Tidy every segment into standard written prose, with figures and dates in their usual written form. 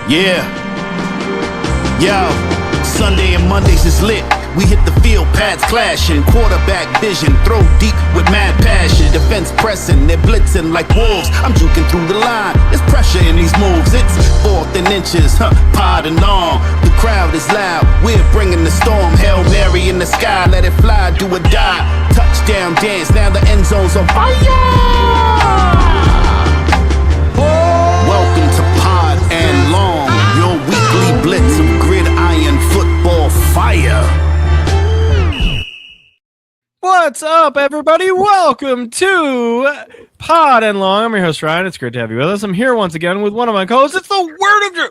Yeah. Yo, Sunday and Mondays is lit. We hit the field, pads clashing, quarterback vision, throw deep with mad passion, defense pressing, they're blitzing like wolves. I'm juking through the line, there's pressure in these moves. It's 4th and inches, pod and long. The crowd is loud, we're bringing the storm. Hail Mary in the sky, let it fly, do or die. Touchdown dance, now the end zone's on fire. Welcome to Pod and Long, your weekly blitz of gridiron football fire. What's up, everybody? Welcome to Pod and Long. I'm your host, Ryan. It's great to have you with us. I'm here once again with one of my co-hosts. It's the Word of Drew.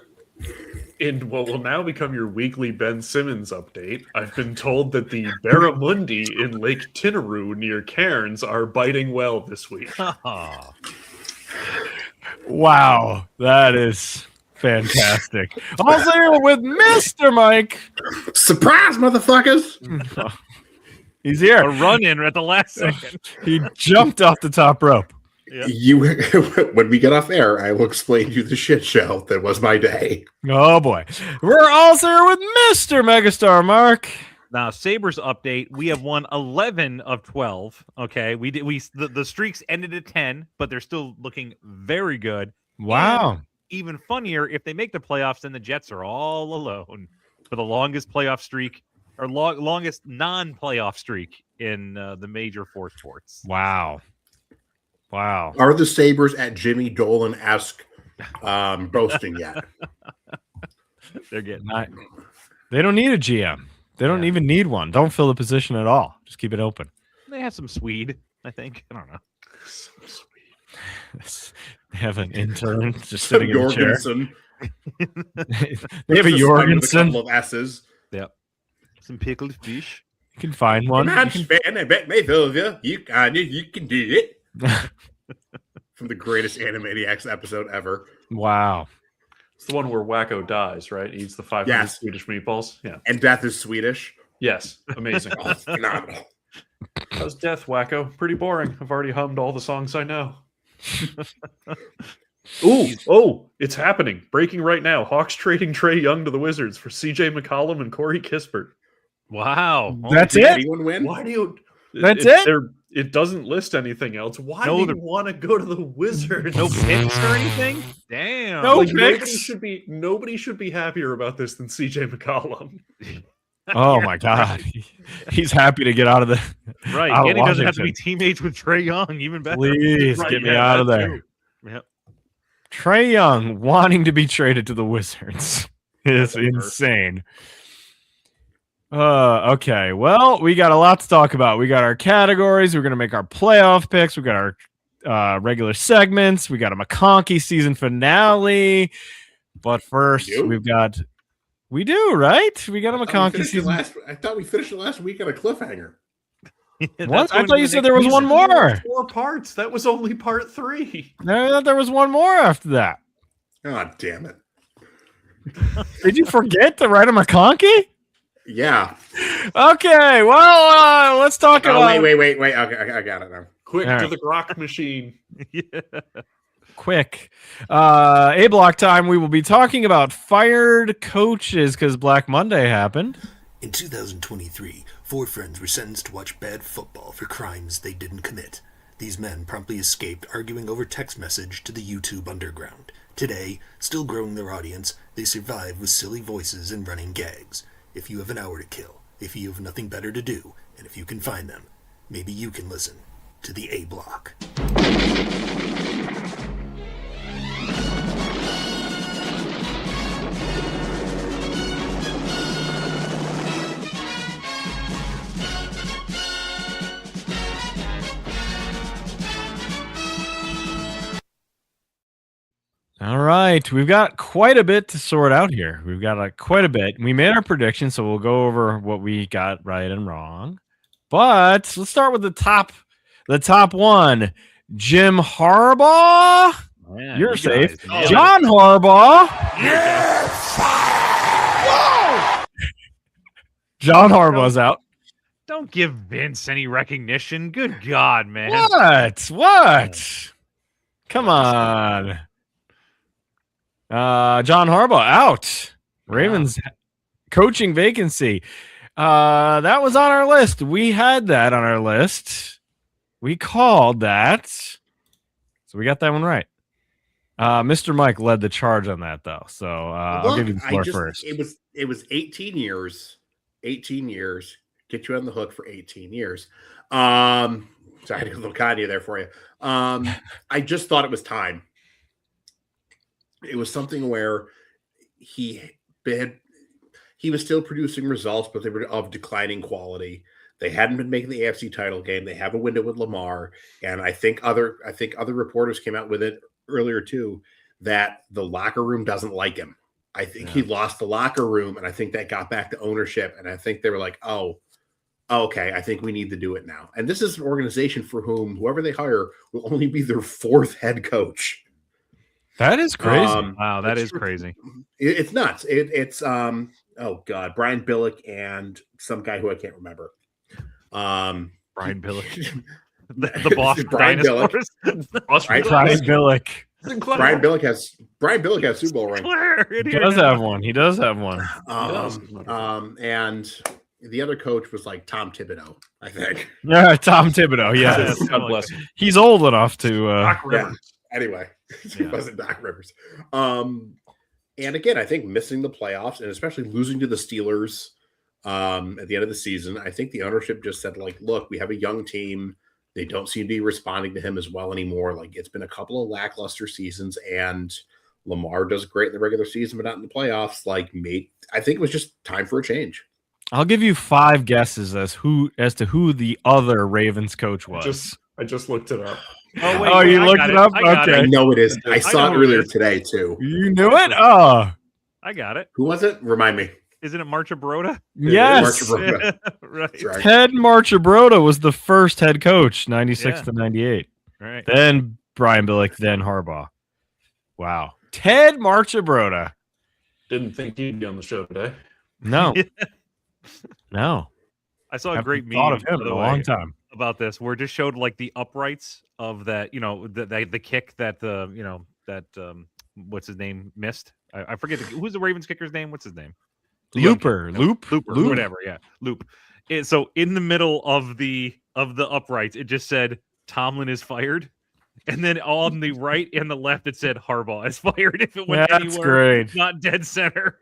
In what will now become your weekly Ben Simmons update, I've been told that the barramundi in Lake Tinaroo near Cairns are biting well this week. Wow, that is fantastic. Also here with Mr. Mike. Surprise, motherfuckers! He's here. A run-in at the last second. He jumped off the top rope. Yep. When we get off air, I will explain to you the shit show that was my day. Oh, boy. We're also here with Mr. Megastar Mark. Now, Sabres update, we have won 11 of 12. Okay, the streaks ended at 10, but they're still looking very good. Wow. And even funnier, if they make the playoffs, then the Jets are all alone for the longest playoff streak, or longest non-playoff streak in the major four sports. Wow. Are the Sabres at Jimmy Dolan-esque boasting yet? They're getting They don't need a GM. They don't even need one. Don't fill the position at all. Just keep it open. They have some Swede, I think. I don't know. Some sweet. They have an intern just sitting in a chair. Jorgensen. They have a Jorgensen. Couple of S's. Yep. Some pickled fish. You can find one. I bet you can do it. From the greatest Animaniacs episode ever. Wow. It's the one where Wacko dies, right? He eats the 500 Swedish meatballs. Yeah. And death is Swedish. Yes. Amazing. Oh, phenomenal. How's death, Wacko? Pretty boring. I've already hummed all the songs I know. It's happening. Breaking right now. Hawks trading Trae Young to the Wizards for CJ McCollum and Corey Kispert. Wow. That's Did it? anyone win? Why do you... That's it? It doesn't list anything else. Why do you want to go to the Wizards? No picks or anything? Damn. No Like, picks? nobody should be happier about this than CJ McCollum. Oh, my God. He's happy to get out of the... Right. out of And he doesn't have to be Washington. teammates with Trae Young. Even better. Please Right, get me yeah, out of that there. too. Yep. Trae Young wanting to be traded to the Wizards is insane. Okay. Well, we got a lot to talk about. We got our categories. We're going to make our playoff picks. We got our regular segments. We got a McConkey season finale. But first, we do, right? We got a McConkey season. I thought we finished it last week on a cliffhanger. What? I thought you said there was one more. 4 parts. That was only part 3. No, I thought there was one more after that. Oh, damn it. Did you forget to write a McConkey? Yeah. Okay, well, let's talk about... Wait. Okay, I got it now. Quick All to right. the Grok machine. Quick. A-block time, we will be talking about fired coaches because Black Monday happened. In 2023, 4 friends were sentenced to watch bad football for crimes they didn't commit. These men promptly escaped, arguing over text message to the YouTube underground. Today, still growing their audience, they survive with silly voices and running gags. If you have an hour to kill, if you have nothing better to do, and if you can find them, maybe you can listen to the A-Block. All right, we've got quite a bit to sort out here. We've got quite a bit. We made our predictions, so we'll go over what we got right and wrong. But let's start with the top one. Jim Harbaugh. Man, You're you safe. guys nailed it. John Harbaugh. John Harbaugh's out. Don't give Vince any recognition. Good God, man. What? Come on. John Harbaugh out. Ravens coaching vacancy. That was on our list. We had that on our list. We called that. So we got that one right. Mr. Mike led the charge on that, though. So I'll give you the floor first. It was 18 years. 18 years. Get you on the hook for 18 years. Sorry, I had a little Kanye there for you. I just thought it was time. It was something where he was still producing results, but they were of declining quality. They hadn't been making the AFC title game. They have a window with Lamar, and I think other reporters came out with it earlier too, that the locker room doesn't like him. I think he lost the locker room, and I think that got back to ownership, and I think they were like, oh, okay, I think we need to do it now. And this is an organization for whom whoever they hire will only be their fourth head coach. That is crazy. Wow, that is crazy. It's nuts. It's oh god, Brian Billick and some guy who I can't remember. Brian Billick, the boss of Brian dinosaurs. Right? Brian Billick. Brian Billick has Super Bowl ring. He does have one. He does have one. And the other coach was like Tom Thibodeau, I think. Yeah, Tom Thibodeau. Yes. God bless him. He's old enough to. Yeah. Anyway, it wasn't Doc Rivers. And again, I think missing the playoffs and especially losing to the Steelers at the end of the season, I think the ownership just said, like, look, we have a young team. They don't seem to be responding to him as well anymore. Like, it's been a couple of lackluster seasons, and Lamar does great in the regular season, but not in the playoffs. Like, I think it was just time for a change. I'll give you 5 guesses as to who the other Ravens coach was. I just looked it up. Oh, wait, Oh, you looked it up? Okay. I know it is. I saw it know who it earlier is. today, too. You knew it? Oh, I got it. Who was it? Remind me. Isn't it Marchabrota? yes. Marchabrota. Right. That's right. Ted Marchabrota was the first head coach, 96 Yeah. to 98. Right. Then Brian Billick, then Harbaugh. Wow. Ted Marchabrota. Didn't think he'd be on the show today. No. No. I saw a Haven't great thought meme of him by in the a way, long time. about this, where it just showed like the uprights of that, the kick that what's his name missed. I forget who's the Ravens kicker's name. What's his name? The young Looper. kicker. Loop. Whatever. Yeah, Loop. So in the middle of the uprights, it just said Tomlin is fired, and then on the right and the left it said Harbaugh is fired. If it went That's anywhere, great. not dead center.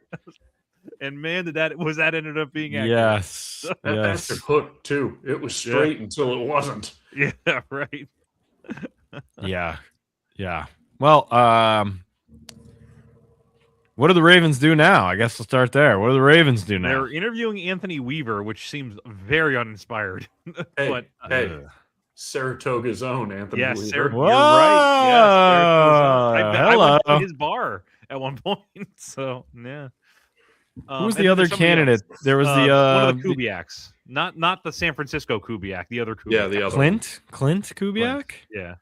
And man, that ended up being accurate. Yes. That Yes. bastard hooked too. It was straight until it wasn't. Yeah, right. Yeah. Yeah. Well, what do the Ravens do now? I guess we'll start there. What do the Ravens do now? They're interviewing Anthony Weaver, which seems very uninspired. Hey, but hey, Saratoga's own Anthony yes, Weaver. you're right. Yes, I Hello. went to his bar at one point. So yeah. Who was and the then other there's somebody candidate? else. There was One the of the Kubiaks, not the San Francisco Kubiak, the other Kubiak. Yeah, the other Clint Kubiak. Yeah.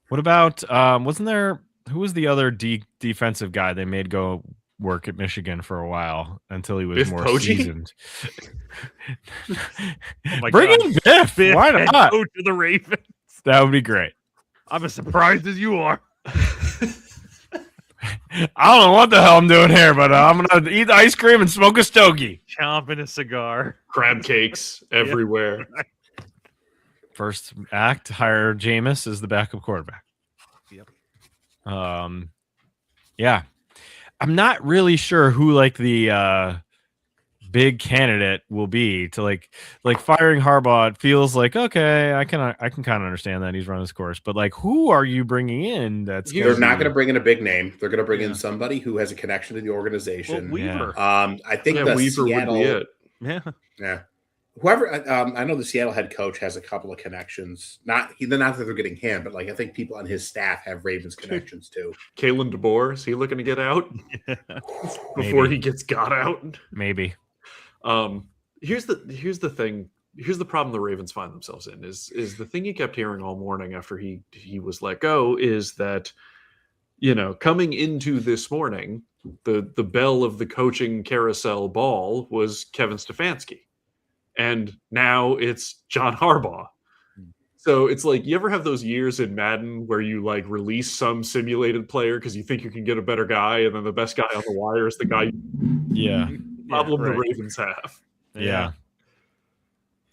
What about wasn't there? Who was the other defensive guy they made go work at Michigan for a while until he was Biff more Poggi? seasoned? Oh my Bring God. in Biff. Biff, Why head not? coach of the Ravens. That would be great. I'm as surprised as you are. I don't know what the hell I'm doing here, but I'm gonna eat ice cream and smoke a stogie. Chomping a cigar. crab cakes everywhere. First act, hire Jameis as the backup quarterback. Yep. Yeah. I'm not really sure who like the big candidate will be to like firing Harbaugh. It feels like okay, I can kind of understand that he's run his course, but like who are you bringing in? They're not going to bring in a big name. They're going to bring in somebody who has a connection to the organization. Well, Weaver. I think Yeah, the Weaver Seattle, would be it. Yeah. yeah, whoever. I know the Seattle head coach has a couple of connections. Not that they're getting him, but like I think people on his staff have Ravens connections too. Kalen DeBoer, is he looking to get out before he gets got out? Maybe. Here's the thing. Here's the problem the Ravens find themselves in is the thing you kept hearing all morning after he was let go is that, coming into this morning, the belle of the coaching carousel ball was Kevin Stefanski. And now it's John Harbaugh. So it's like, you ever have those years in Madden where you like release some simulated player because you think you can get a better guy, and then the best guy on the wire is the guy. Yeah. Problem right. the Ravens have. Yeah.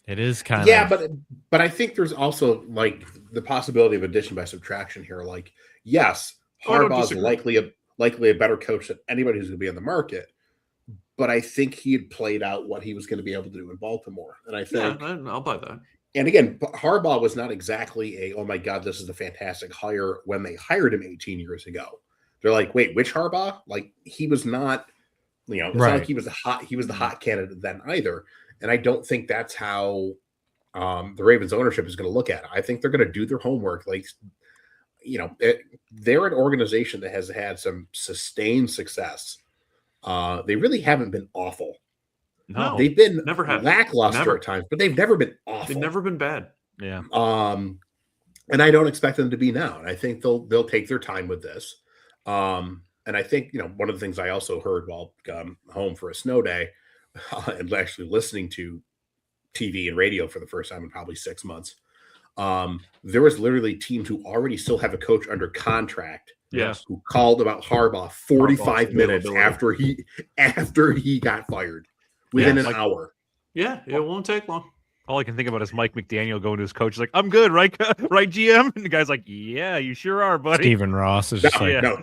It is kind Yeah, of. but I think there's also like the possibility of addition by subtraction here. Like, yes, Oh, I don't Harbaugh's disagree. likely a better coach than anybody who's going to be on the market. But I think he had played out what he was going to be able to do in Baltimore. And I Yeah, think, I'll buy that. and again, Harbaugh was not exactly a, oh my God, this is a fantastic hire when they hired him 18 years ago. They're like, wait, which Harbaugh? Like, he was not, it's not Right. like he was the hot candidate then either. And I don't think that's how the Ravens ownership is going to look at it. I think they're going to do their homework. Like, they're an organization that has had some sustained success. They really haven't been awful. No. They've been Never have. lackluster Never. at times, but they've never been awful. They've never been bad. Yeah. And I don't expect them to be now. And I think they'll take their time with this. And I think, one of the things I also heard while home for a snow day and actually listening to TV and radio for the first time in probably 6 months, there was literally teams who already still have a coach under contract Yes. who called about Harbaugh 45 Harbaugh's minutes availability. after he got fired within Yeah, an like- hour. Yeah, it won't take long. All I can think about is Mike McDaniel going to his coach, like, "I'm good, right, right, GM?" And the guy's like, "Yeah, you sure are, buddy." Stephen Ross is just No, like, Yeah. no.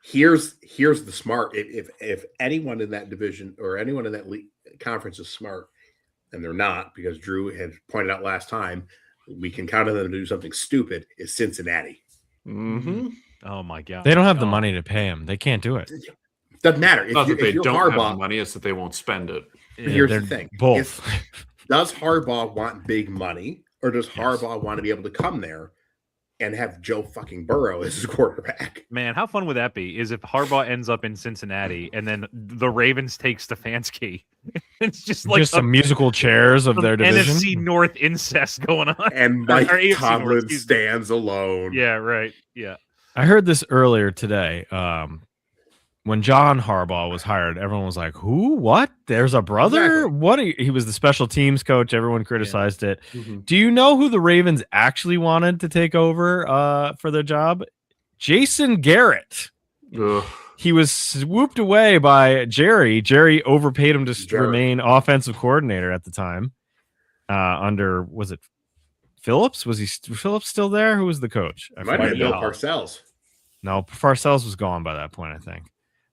Here's the smart. If anyone in that division or anyone in that league conference is smart, and they're not, because Drew had pointed out last time, we can count on them to do something stupid. Is Cincinnati? Mm-hmm. Oh my god, they don't have the Oh. money to pay him. They can't do it. Doesn't matter. If Not you're, that they if you're don't have the Harbaugh, money; it's that they won't spend it. Yeah. here's They're the thing: both. does Harbaugh want big money, or does Harbaugh want to be able to come there and have Joe fucking Burrow as his quarterback? Man, how fun would that be? Is if Harbaugh ends up in Cincinnati and then the Ravens take Stefanski? It's just like just some musical chairs of some their division. NFC North incest going on. And Or Mike AFC North, Tomlin excuse me. stands alone. Yeah, right. Yeah. I heard this earlier today. When John Harbaugh was hired, everyone was like, "Who? What? There's a brother? Exactly. What?" He was the special teams coach. Everyone criticized it. Mhm. Do you know who the Ravens actually wanted to take over for their job? Jason Garrett. Ugh. He was swooped away by Jerry. Jerry overpaid him to Jerry. remain offensive coordinator at the time. Was it Phillips? Was Phillips still there? Who was the coach? I It might have been forget. Bill Parcells. No, Parcells was gone by that point, I think.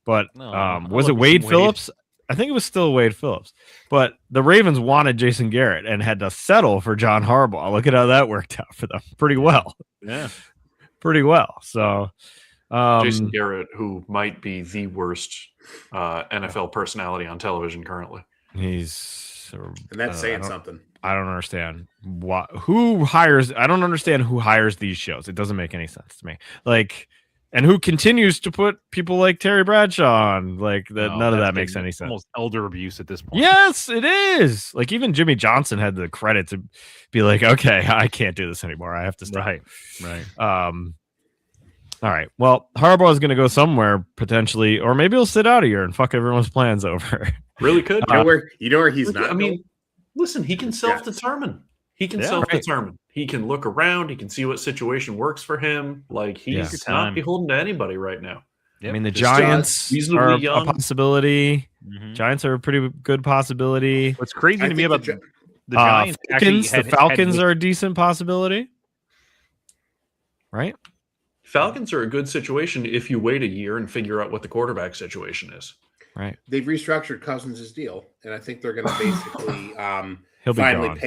But No, was I'll it look Wade some Wade. Phillips? I think it was still Wade Phillips. But the Ravens wanted Jason Garrett and had to settle for John Harbaugh. Look at how that worked out for them. Pretty well. Yeah. Pretty well. So Jason Garrett, who might be the worst NFL personality on television currently. he's And that's I saying don't- something. I don't understand who hires. I don't understand who hires these shows. It doesn't make any sense to me. Like, and who continues to put people like Terry Bradshaw on? Like that. No, None of that's that makes getting any sense. Almost elder abuse at this point. Yes, it is. Like even Jimmy Johnson had the credit to be like, okay, I can't do this anymore. I have to stop. Right. Right. All right. Well, Harbaugh is going to go somewhere potentially, or maybe he'll sit out a year and fuck everyone's plans over. Really could. You know where he's not. I mean, listen, he can self-determine. He can Yeah, self-determine. He can look around. He can see what situation works for him. Like he's Good not time. beholden to anybody right now. I mean, the Just, Giants reasonably are a young. possibility. Mhm. Giants are a pretty good possibility. What's crazy I to me think about the the Giants Falcons, actually the Falcons are a decent possibility, right? Falcons are a good situation if you wait a year and figure out what the quarterback situation is. Right. they've restructured Cousins' deal, and I think they're going to basically He'll be finally gone.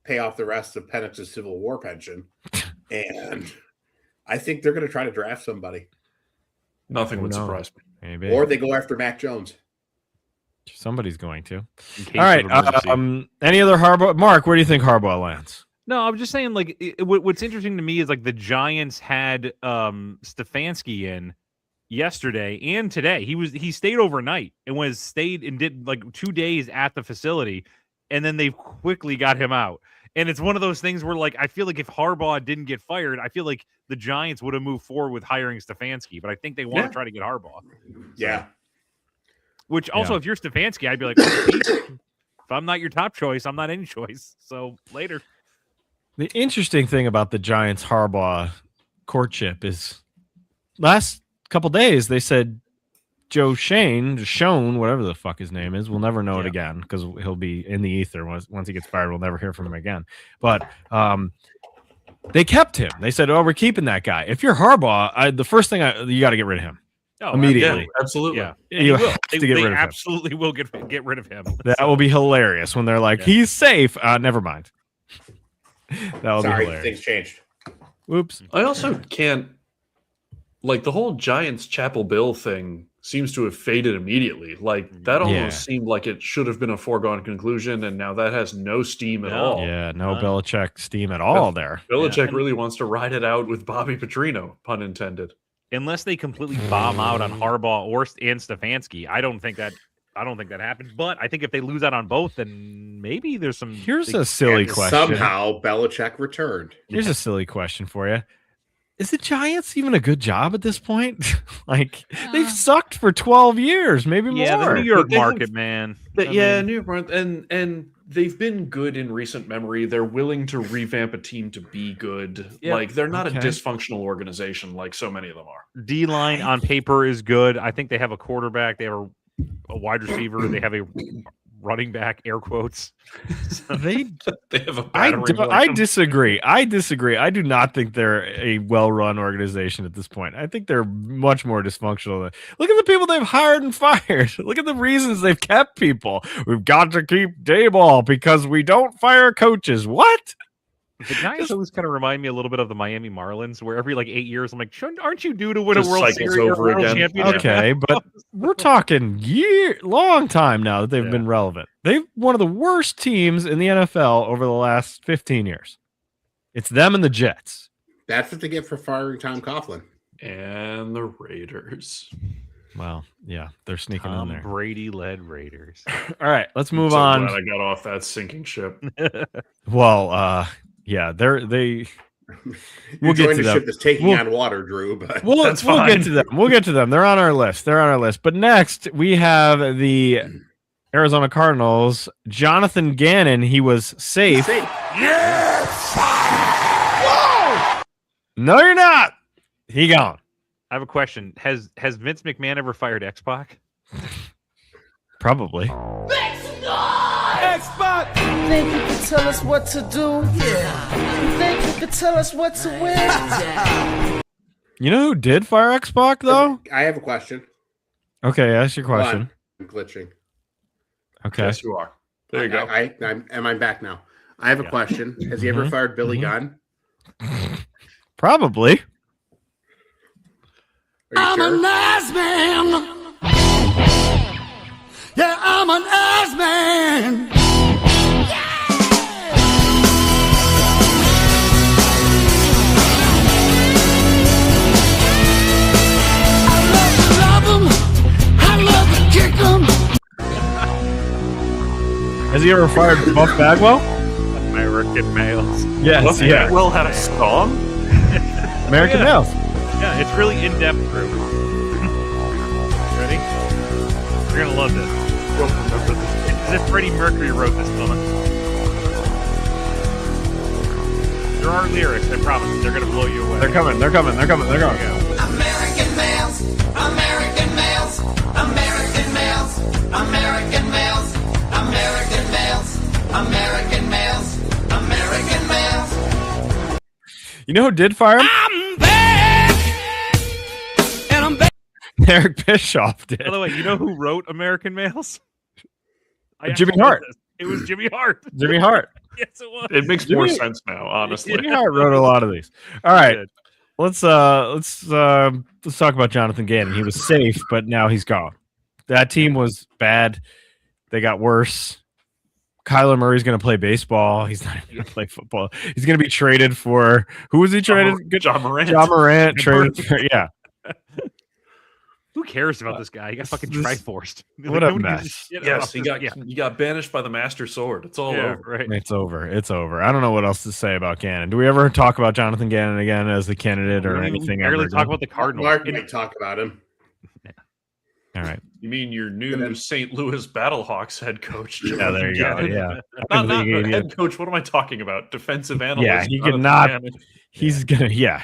pay off the rest of Penix's Civil War pension, and I think they're going to try to draft somebody, Nothing Who would knows? surprise me. Maybe or they go after Mac Jones. somebody's going to. in case All right. of emergency. Any other Harbaugh? Mark, where do you think Harbaugh lands? No, I'm just saying, like, what's interesting to me is like the Giants had Stefanski in yesterday and today. He stayed overnight and stayed and did like 2 days at the facility, and then they quickly got him out. And it's one of those things where, like, I feel like if Harbaugh didn't get fired, I feel like the Giants would have moved forward with hiring Stefanski. But I think they want Yeah. to try to get Harbaugh. Yeah, Which also, Yeah. if you're Stefanski, I'd be like, if I'm not your top choice, I'm not any choice. So later. The interesting thing about the Giants Harbaugh courtship is last couple days they said Joe Schoen, whatever the fuck his name is, we'll never know it again because he'll be in the ether once he gets fired. We'll never hear from him again. But they kept him. They said, "Oh, we're keeping that guy." If you're Harbaugh, the first thing you got to get rid of him immediately. Yeah, absolutely. Yeah, You will. have to They get rid of him. absolutely will get rid of him. That will be hilarious when they're like, "He's safe." Never mind. That will be Sorry, hilarious. things changed. Whoops. I also can't like the whole Giants Chapel Bill thing seems to have faded immediately. Like that almost seemed like it should have been a foregone conclusion, and now that has no steam at all. Yeah, no Belichick steam at all there. Belichick really wants to ride it out with Bobby Petrino, pun intended. Unless they completely bomb out on Harbaugh and Stefanski, I don't think that happens. But I think if they lose out on both, then maybe there's some. Here's a silly And question. somehow Belichick returned. Here's a silly question for you. Is the Giants even a good job at this point? Like they've sucked for 12 years, maybe Yeah, more. the New York But they have- market, man. New York, and they've been good in recent memory. They're willing to revamp a team to be good. Yeah. Like they're not Okay. a dysfunctional organization like so many of them are. D line on paper is good. I think they have a quarterback. They have a wide receiver. They have a running back. Air quotes. They They have a I battering ram. disagree. I do not think they're a well-run organization at this point. I think they're much more dysfunctional. Look at the people they've hired and fired. Look at the reasons they've kept people. We've got to keep Dayball because we don't fire coaches. What? The Giants always kind of remind me a little bit of the Miami Marlins, where every like 8 years, I'm like, aren't you due to win Just a World cycles Series or over World again. Championship? Okay, but we're talking long time now that they've been relevant. They've one of the worst teams in the NFL over the last 15 years. It's them and the Jets. That's what they get for firing Tom Coughlin. And the Raiders. Well, yeah, they're sneaking in Tom there. Brady led Raiders. All right, let's move So on. glad I got off that sinking ship. Well, yeah, We'll You're get joining to a them. ship that's taking We'll- on water, Drew. But We'll That's get fine. to them. We'll get to them. They're on our list. But next we have the Arizona Cardinals. Jonathan Gannon. He was safe. No, you're not. He gone. I have a question. Has Vince McMahon ever fired X-Pac? Probably. Think you can tell us what to do? Yeah. You think you can tell us what to win? You know who did fire X-Pac though? I have a question. Okay, ask your Hold on. question. I'm glitching. Okay. Yes, you are. There you go. Am I back now? I have a question. Has he ever fired Billy Gunn? Probably. Are you sure? nice man. Yeah, I'm an ass man. I love to love 'em. I love to kick 'em. Has he ever fired Buff Bagwell? American males. Yes. Yeah. Well, had a song. American Yeah. Males. Yeah, it's really in depth, Drew. Ready? You're gonna love this. Don't remember this. It's as if Freddie Mercury wrote this song. There are lyrics, I promise. They're gonna blow you away. They're coming. American males, American males, American males, American males, American males, American males, American males. You know who did fire him? I'm back, and I'm back. Eric Bischoff did. By the way, you know who wrote American Males? I Jimmy actually Hart. know this. It was Jimmy Hart. Jimmy Hart. Yes, it was. It makes more Jimmy- sense now, honestly. Jimmy Hart wrote a lot of these. All right. Let's talk about Jonathan Gannon. He was safe, but now he's gone. That team was bad. They got worse. Kyler Murray's going to play baseball. He's not even going to play football. He's going to be traded for who was he traded? John Morant. John Morant traded for, yeah. Who cares about this guy? He got fucking this- triforced. what a nobody gives mess. shit Yes, about he this got guy. you got banished by the Master Sword. It's all Yeah, over. right. It's over. It's over. I don't know what else to say about Gannon. Do we ever talk about Jonathan Gannon again as the candidate We or don't even anything? barely ever talk again? about the Cardinals. Mark might talk about him. All right. You mean your new St. Louis Battlehawks head coach? Yeah, there you go. Yeah, not head coach. What am I talking about? Defensive analyst. Yeah, he not a cannot. manager. He's gonna. Yeah,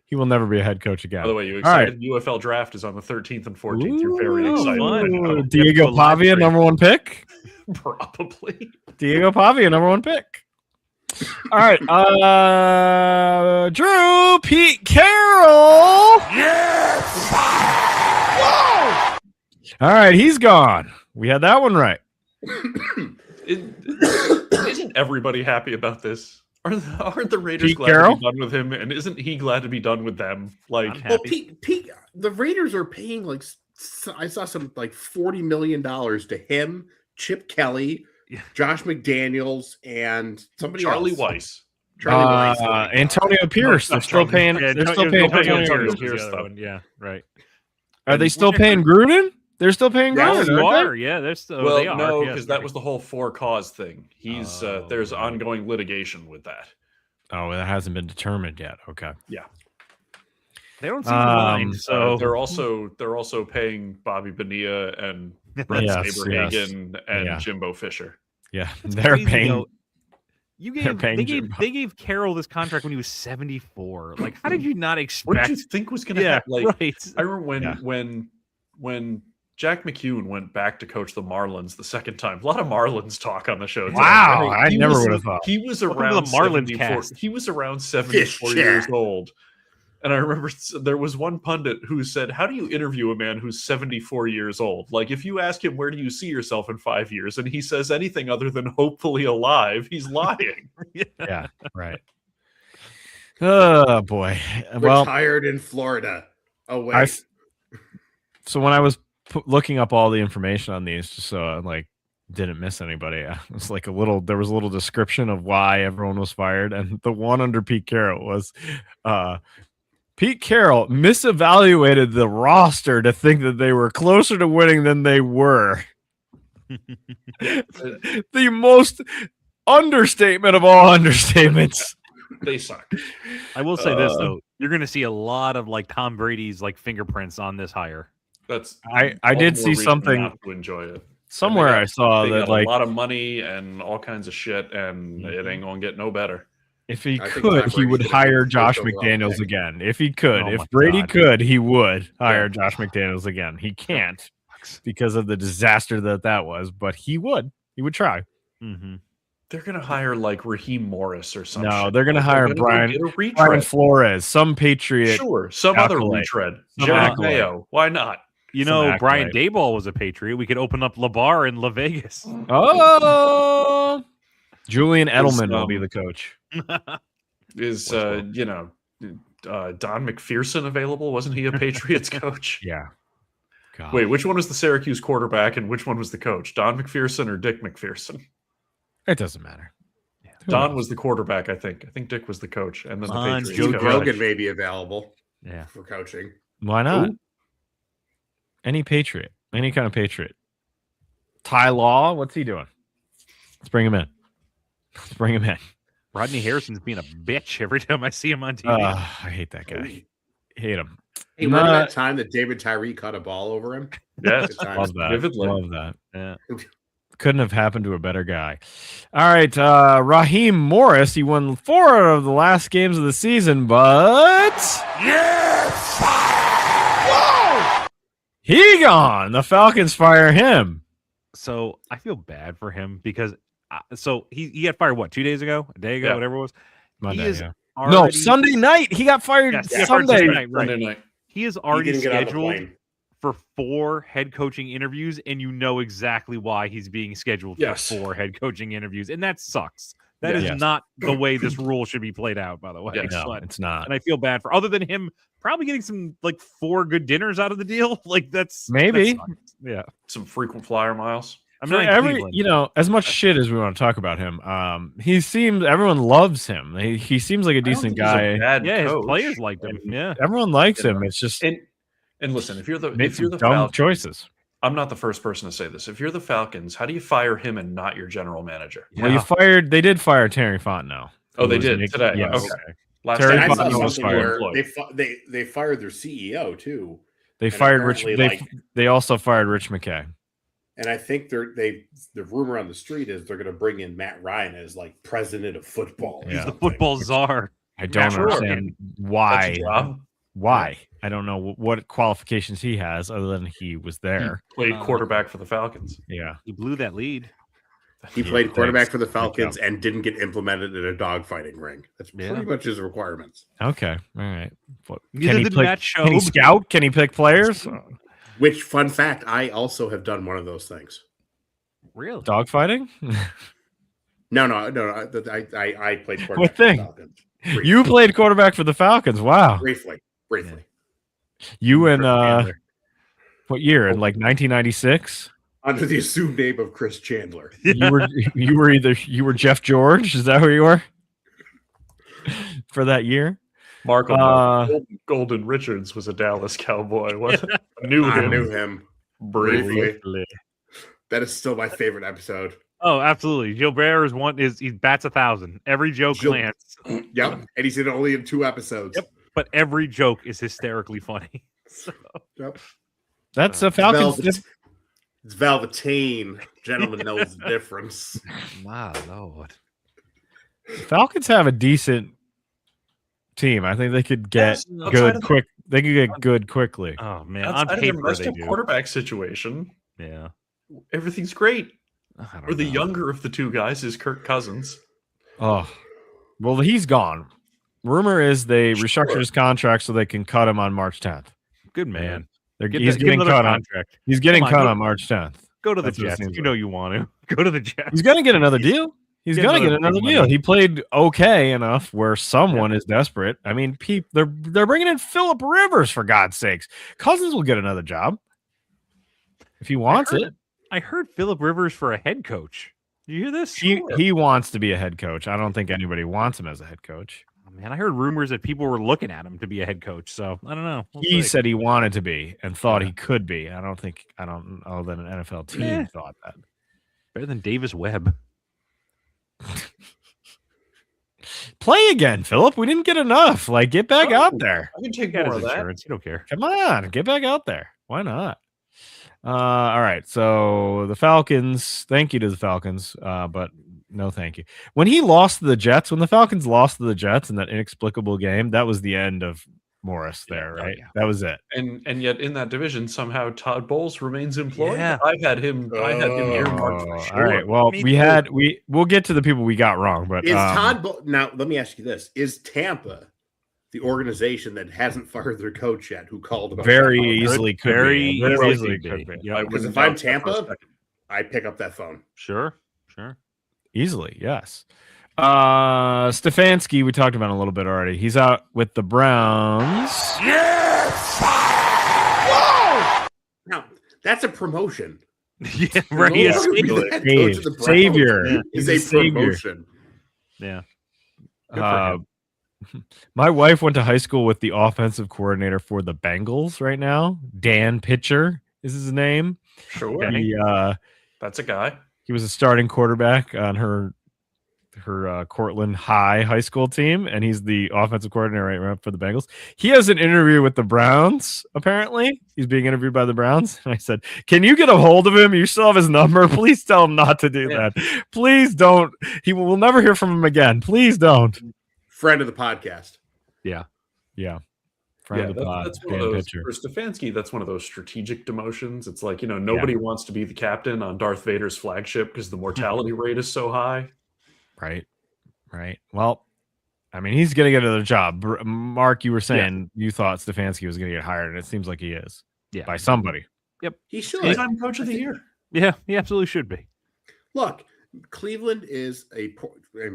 he will never be a head coach again. By the way, you All right. excited? UFL draft is on the 13th and 14th. You're very Ooh, excited. I fun. know. Diego Pavia, number one pick. Probably. Diego Pavia, number one pick. All right, Drew Pete Carroll. Yes. Whoa! All right, he's gone. We had that one right. Isn't everybody happy about this? Aren't the Raiders Pete glad Carroll? to be done with him? And isn't he glad to be done with them? Like, I'm Well, happy. the Raiders are paying like I saw some like $40 million to him, Chip Kelly, Yeah. Josh McDaniels, and somebody Charlie else. Weiss. Charlie Weiss. Antonio Pierce. They're still paying. Yeah, They're still paying. Antonio Antonio Pierce. Pierce. was the other one. Yeah, right. Are they still paying Gruden? They're still paying Yes, Gruden. You aren't are. Yeah, they're still. Well, they are. no, yeah, because that sorry. was the whole for-cause thing. He's there's ongoing litigation with that. they? Oh, that hasn't been determined yet. Okay. They don't seem to mind. So They're also paying Bobby Bonilla and Brett Yes, Saberhagen and Yeah. Jimbo Fisher. Yeah, It's they're crazy, paying. though. You they're gave paying they gave Jimbo. they gave Carroll this contract when he was 74. Like, how did you not What expect? did you think was going to Yeah, happen? Like, right. I remember Yeah. when Jack McCune went back to coach the Marlins the second time. A lot of Marlins talk on the show. today. Wow, I He never was- would have thought. He was Welcome to around the Marlins 74. cast. He was around 74 Fish years chat. old. And I remember there was one pundit who said, "How do you interview a man who's 74 years old? Like, if you ask him, where do you see yourself in 5 years? And he says anything other than hopefully alive, he's lying." Yeah, right. Oh boy. Well, Retired in Florida. Oh wait. so when I was looking up all the information on these, just so I didn't miss anybody, I was like there was a little description of why everyone was fired, and the one under Pete Carroll was Pete Carroll misevaluated the roster to think that they were closer to winning than they were. The most understatement of all understatements. They suck. I will say this though, you're going to see a lot of like Tom Brady's like fingerprints on this hire. That's I all did the see more reason something not to enjoy it. somewhere. They got- I saw They that got like a lot of money and all kinds of shit, and it ain't gonna get no better. if he I think could, Tom he Brady would should have been hire the Josh first overall McDaniels pick. again. If he could, Oh if my Brady God. could, he would hire Josh McDaniels again. He can't because of the disaster that was, but he would. He would try. Mm-hmm. They're gonna hire like Raheem Morris or something. No, they're gonna hire go Brian get a retread. Brian Flores, some Patriot. Sure, some other acolyte. retread. Some Jerry acolyte. Mayo. Why not? You Some know, Brian accolade. Dayball was a Patriot. We could open up LeBar in La Vegas. Oh, Julian Edelman will be um, the coach. Is Don McPherson available? Wasn't he a Patriots coach? Yeah. God. Wait, which one was the Syracuse quarterback and which one was the coach? Don McPherson or Dick McPherson? It doesn't matter. Who Don knows? was the quarterback, I think. I think Dick was the coach, and then the On Patriots Joe coach. Rogan may be available Yeah. for coaching. Why not? Who? Any Patriot, any kind of Patriot. Ty Law, what's he doing? Let's bring him in. Let's bring him in. Rodney Harrison's being a bitch every time I see him on TV. I hate that guy. Hate him. Hey, remember Not- that time that David Tyree caught a ball over him? Yes, Good times. Love that. Vividly. Love that. Yeah. Couldn't have happened to a better guy. All right, Raheem Morris. He won 4 out of the last games of the season, but he gone. The Falcons fire him. So I feel bad for him because so he got fired what, 2 days ago, a day ago, Yeah. whatever it was. Monday, He is yeah. already, No, Sunday night. He got fired Yes, he got fired Sunday. Sunday night, right. Sunday night. He is He already didn't get on the scheduled plane. for 4 head coaching interviews, and you know exactly why he's being scheduled Yes. for 4 head coaching interviews, and that sucks. That is Yes. not the way this rule should be played out, by the way. Yes. No, But- it's not. and I feel bad for other than him probably getting some like 4 good dinners out of the deal. Like that's Maybe. that sucks. Yeah. Some frequent flyer miles. I'm For not in every, Cleveland. as much shit as we want to talk about him, he seems everyone loves him. He seems like a I don't decent think he's a guy. bad Yeah, his coach. players liked him. Yeah. Everyone likes him. It's just And listen, if you're the made if you're some the dumb Falcons, choices. I'm not the first person to say this. If you're the Falcons, how do you fire him and not your general manager? Well, they did fire Terry Fontenot. Oh, they Who was did Nick- today. Yes. Okay. Last Terry And I time saw Fontenot was something fired. where they fired their CEO too. They And fired Rich. apparently, They also fired Rich McKay. And I think the rumor on the street is they're going to bring in Matt Ryan as like president of football. or Yeah. The something. football czar. I don't Sure. understand That's why. a job. Why? I don't know what qualifications he has other than he was there. Played quarterback for the Falcons. Yeah. He blew that lead. He played quarterback thanks. for the Good Falcons job. and didn't get implemented in a dogfighting ring. That's Yeah. pretty much his requirements. Okay. All right. What, Neither did Matt Can he Schaub. scout? Can he pick players? Which, fun fact, I also have done one of those things. Really? Dogfighting? No. I played quarterback What for the thing? Falcons. You played quarterback for the Falcons. Wow. Briefly. You in Chandler. what year? In like 1996? Under the assumed name of Chris Chandler. You were Jeff George. Is that who you were for that year? Marco Uh, Golden Richards was a Dallas Cowboy. What? Knew I him knew him briefly. briefly. That is still my favorite episode. Oh, absolutely. Gilbert he bats 1,000. Every joke Gil- lands, Yep. And he's in only in 2 episodes. Yep. but every joke is hysterically funny. So, Yep. That's a Falcons. It's Velveteen. Gentleman knows the difference. my lord. Falcons have a decent team. I think they could get Yes, outside good of the- quick. They could get good quickly. Oh man, Outside on of their paper messed they up do. quarterback situation, Yeah. everything's great. I don't Or the know. younger of the two guys is Kirk Cousins. Oh, well, he's gone. Rumor is they Sure. restructured his contract so they can cut him on March 10th. Good man. He's getting another cut on. contract. He's getting Come on, cut go- on March 10th. Go to the That's what it Jets. seems You know you want to. Go to the Jets. He's gonna get another deal. He's Get gonna get another another big deal. money. He played okay enough where someone is desperate. I mean, they're bringing in Phillip Rivers for God's sakes. Cousins will get another job if he wants it. I heard Phillip Rivers for a head coach. Do you hear this? He wants to be a head coach. I don't think anybody wants him as a head coach. Oh, man, I heard rumors that people were looking at him to be a head coach. So I don't know. We'll He see. said he wanted to be and thought he could be. I don't know that an NFL team Eh. thought that. Better than Davis Webb. Play again, Philip. We didn't get enough. Like, get back out there. I can take He got more his of that. insurance. You don't care. Come on, get back out there. Why not? All right. So the Falcons, thank you to the Falcons, but no thank you. When the Falcons lost to the Jets in that inexplicable game, that was the end of Morris there, right? yeah. That was it. And yet in that division, somehow Todd Bowles remains employed. Yeah. I had him earmarked for sure. All right. Well, Me we'll get to the people we got wrong, but Is Todd now? Let me ask you this: Is Tampa the organization that hasn't fired their coach yet, who called about very Todd Bowles? easily could Very be. Very easily easily could could be. be. I Yep. Because wouldn't if I'm doubt that for a Tampa, second. I pick up that phone. Sure. Easily, yes. Stefanski, we talked about a little bit already. He's out with the Browns. Now that's a promotion. Yeah, right. No Yes. longer be the head coach of the Browns Savior. Yeah. is He's a savior. promotion. Yeah. Good for him. My wife went to high school with the offensive coordinator for the Bengals right now. Dan Pitcher is his name. Sure. That's a guy. He was a starting quarterback on her Cortland High school team, and he's the offensive coordinator right now for the Bengals. He has an interview with the Browns, apparently. He's being interviewed by the Browns. And I said, can you get a hold of him? You still have his number. Please tell him not to do that. Please don't. We'll never hear from him again. Please don't. Friend of the podcast. Yeah. Yeah, Friend of the pod, that's one of Dan those Pitcher. for Stefanski. That's one of those strategic demotions. It's like, nobody wants to be the captain on Darth Vader's flagship because the mortality rate is so high. Right. Well, I mean, he's going to get another job. Mark, you were saying you thought Stefanski was going to get hired, and it seems like he is. Yeah. By somebody. He should. Anytime coach of the year. Yeah, he absolutely should be. Look, Cleveland is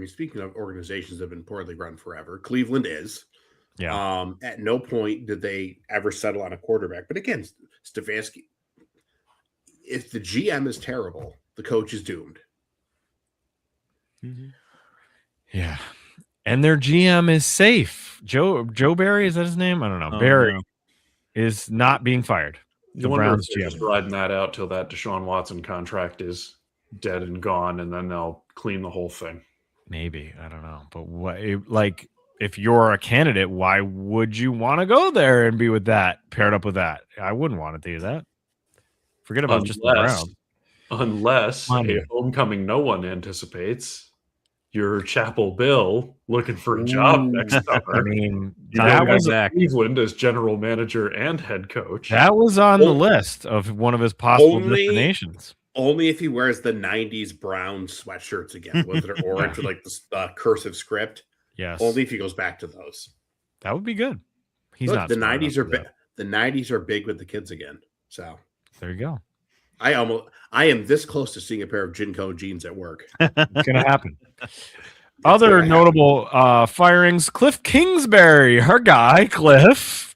speaking of organizations that have been poorly run forever, Cleveland is. Yeah. At no point did they ever settle on a quarterback. But again, Stefanski, if the GM is terrible, the coach is doomed. Yeah. And their GM is safe. Joe Barry, is that his name? I don't know. Oh, Barry no. is not being fired. The I wonder Browns if they're GM. just riding that out till that Deshaun Watson contract is dead and gone, and then they'll clean the whole thing. Maybe. I don't know. But if you're a candidate, why would you want to go there and be with that paired up with that? I wouldn't want to do that. Forget about just the Browns. Unless Money. a homecoming no one anticipates, your Chapel Bill looking for a job next I summer. mean, You that know, was back. Cleveland as general manager and head coach. that was on the Well, list of one of his possible only- destinations. Only if he wears the 90s brown sweatshirts again, whether they're orange with like the cursive script. Yes, Only if he goes back to those. that would be good. He's Look, not the smart 90s enough are for that. the 90s are big with the kids again. So There you go. I am this close to seeing a pair of Jinko jeans at work. It's gonna happen. Other gonna notable firings: Cliff Kingsbury, her guy, Cliff.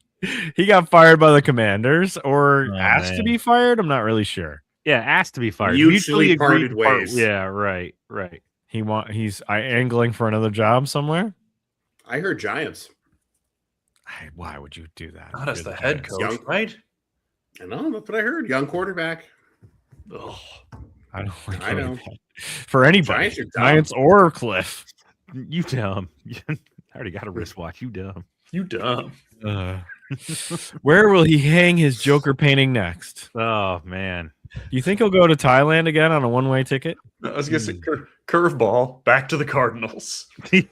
He got fired by the Commanders, or Oh, asked to man. be fired. I'm not really sure. Yeah, asked to be fired. Mutually agreed parted to part- ways. Yeah, right. He's angling for another job somewhere. I heard Giants. Why would you do that? Not as You're the the head Giants. coach, right? I know, that's what I heard. Young quarterback. Ugh. I don't want to I do know. that. For anybody, Giants are dumb. Giants or Cliff. You dumb. I already got a wristwatch. You dumb. You dumb. Where will he hang his Joker painting next? Oh man. Do you think he'll go to Thailand again on a one-way ticket? I was gonna say curveball back to the Cardinals. We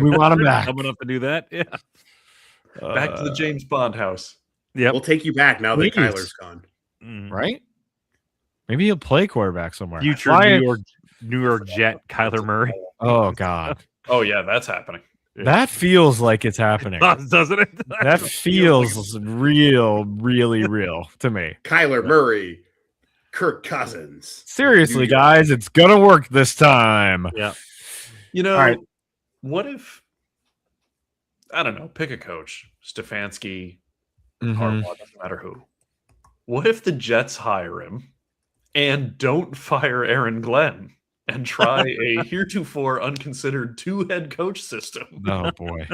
want him back. Coming up to do that. Yeah. Back to the James Bond house. Yep. We'll take you back now that Please. Kyler's gone. Mhm. Right? Maybe he'll play quarterback somewhere. Future Lions- New York Jet Kyler Murray. Oh God, Oh yeah, that's happening. that feels like it's happening. Doesn't it? That feels real, really real to me. Kyler Murray, Kirk Cousins. Seriously, New York. guys, it's gonna work this time. You know, All right. what if I don't know, pick a coach, Stefanski, Mhm. Harbaugh, doesn't matter who. What if the Jets hire him and don't fire Aaron Glenn and try a heretofore unconsidered two-head coach system? Oh boy.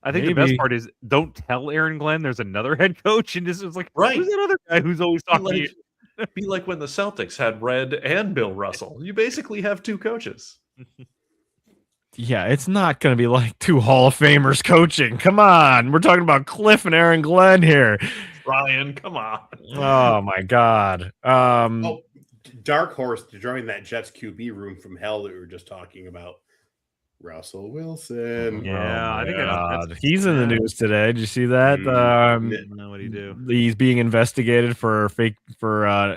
I think the best Maybe. part is don't tell Aaron Glenn there's another head coach, and this is like, Right. who's that other guy who's always Be talking to you? be like when the Celtics had Red and Bill Russell. You basically have two coaches. Yeah, it's not gonna be like two Hall of Famers coaching. Come on, we're talking about Cliff and Aaron Glenn here. Ryan, come on. Oh my God. Oh, dark horse to join that Jets QB room from hell that we were just talking about. Russell Wilson. Yeah, I think God. He's in the news today. Did you see that? What do you do? He's being investigated for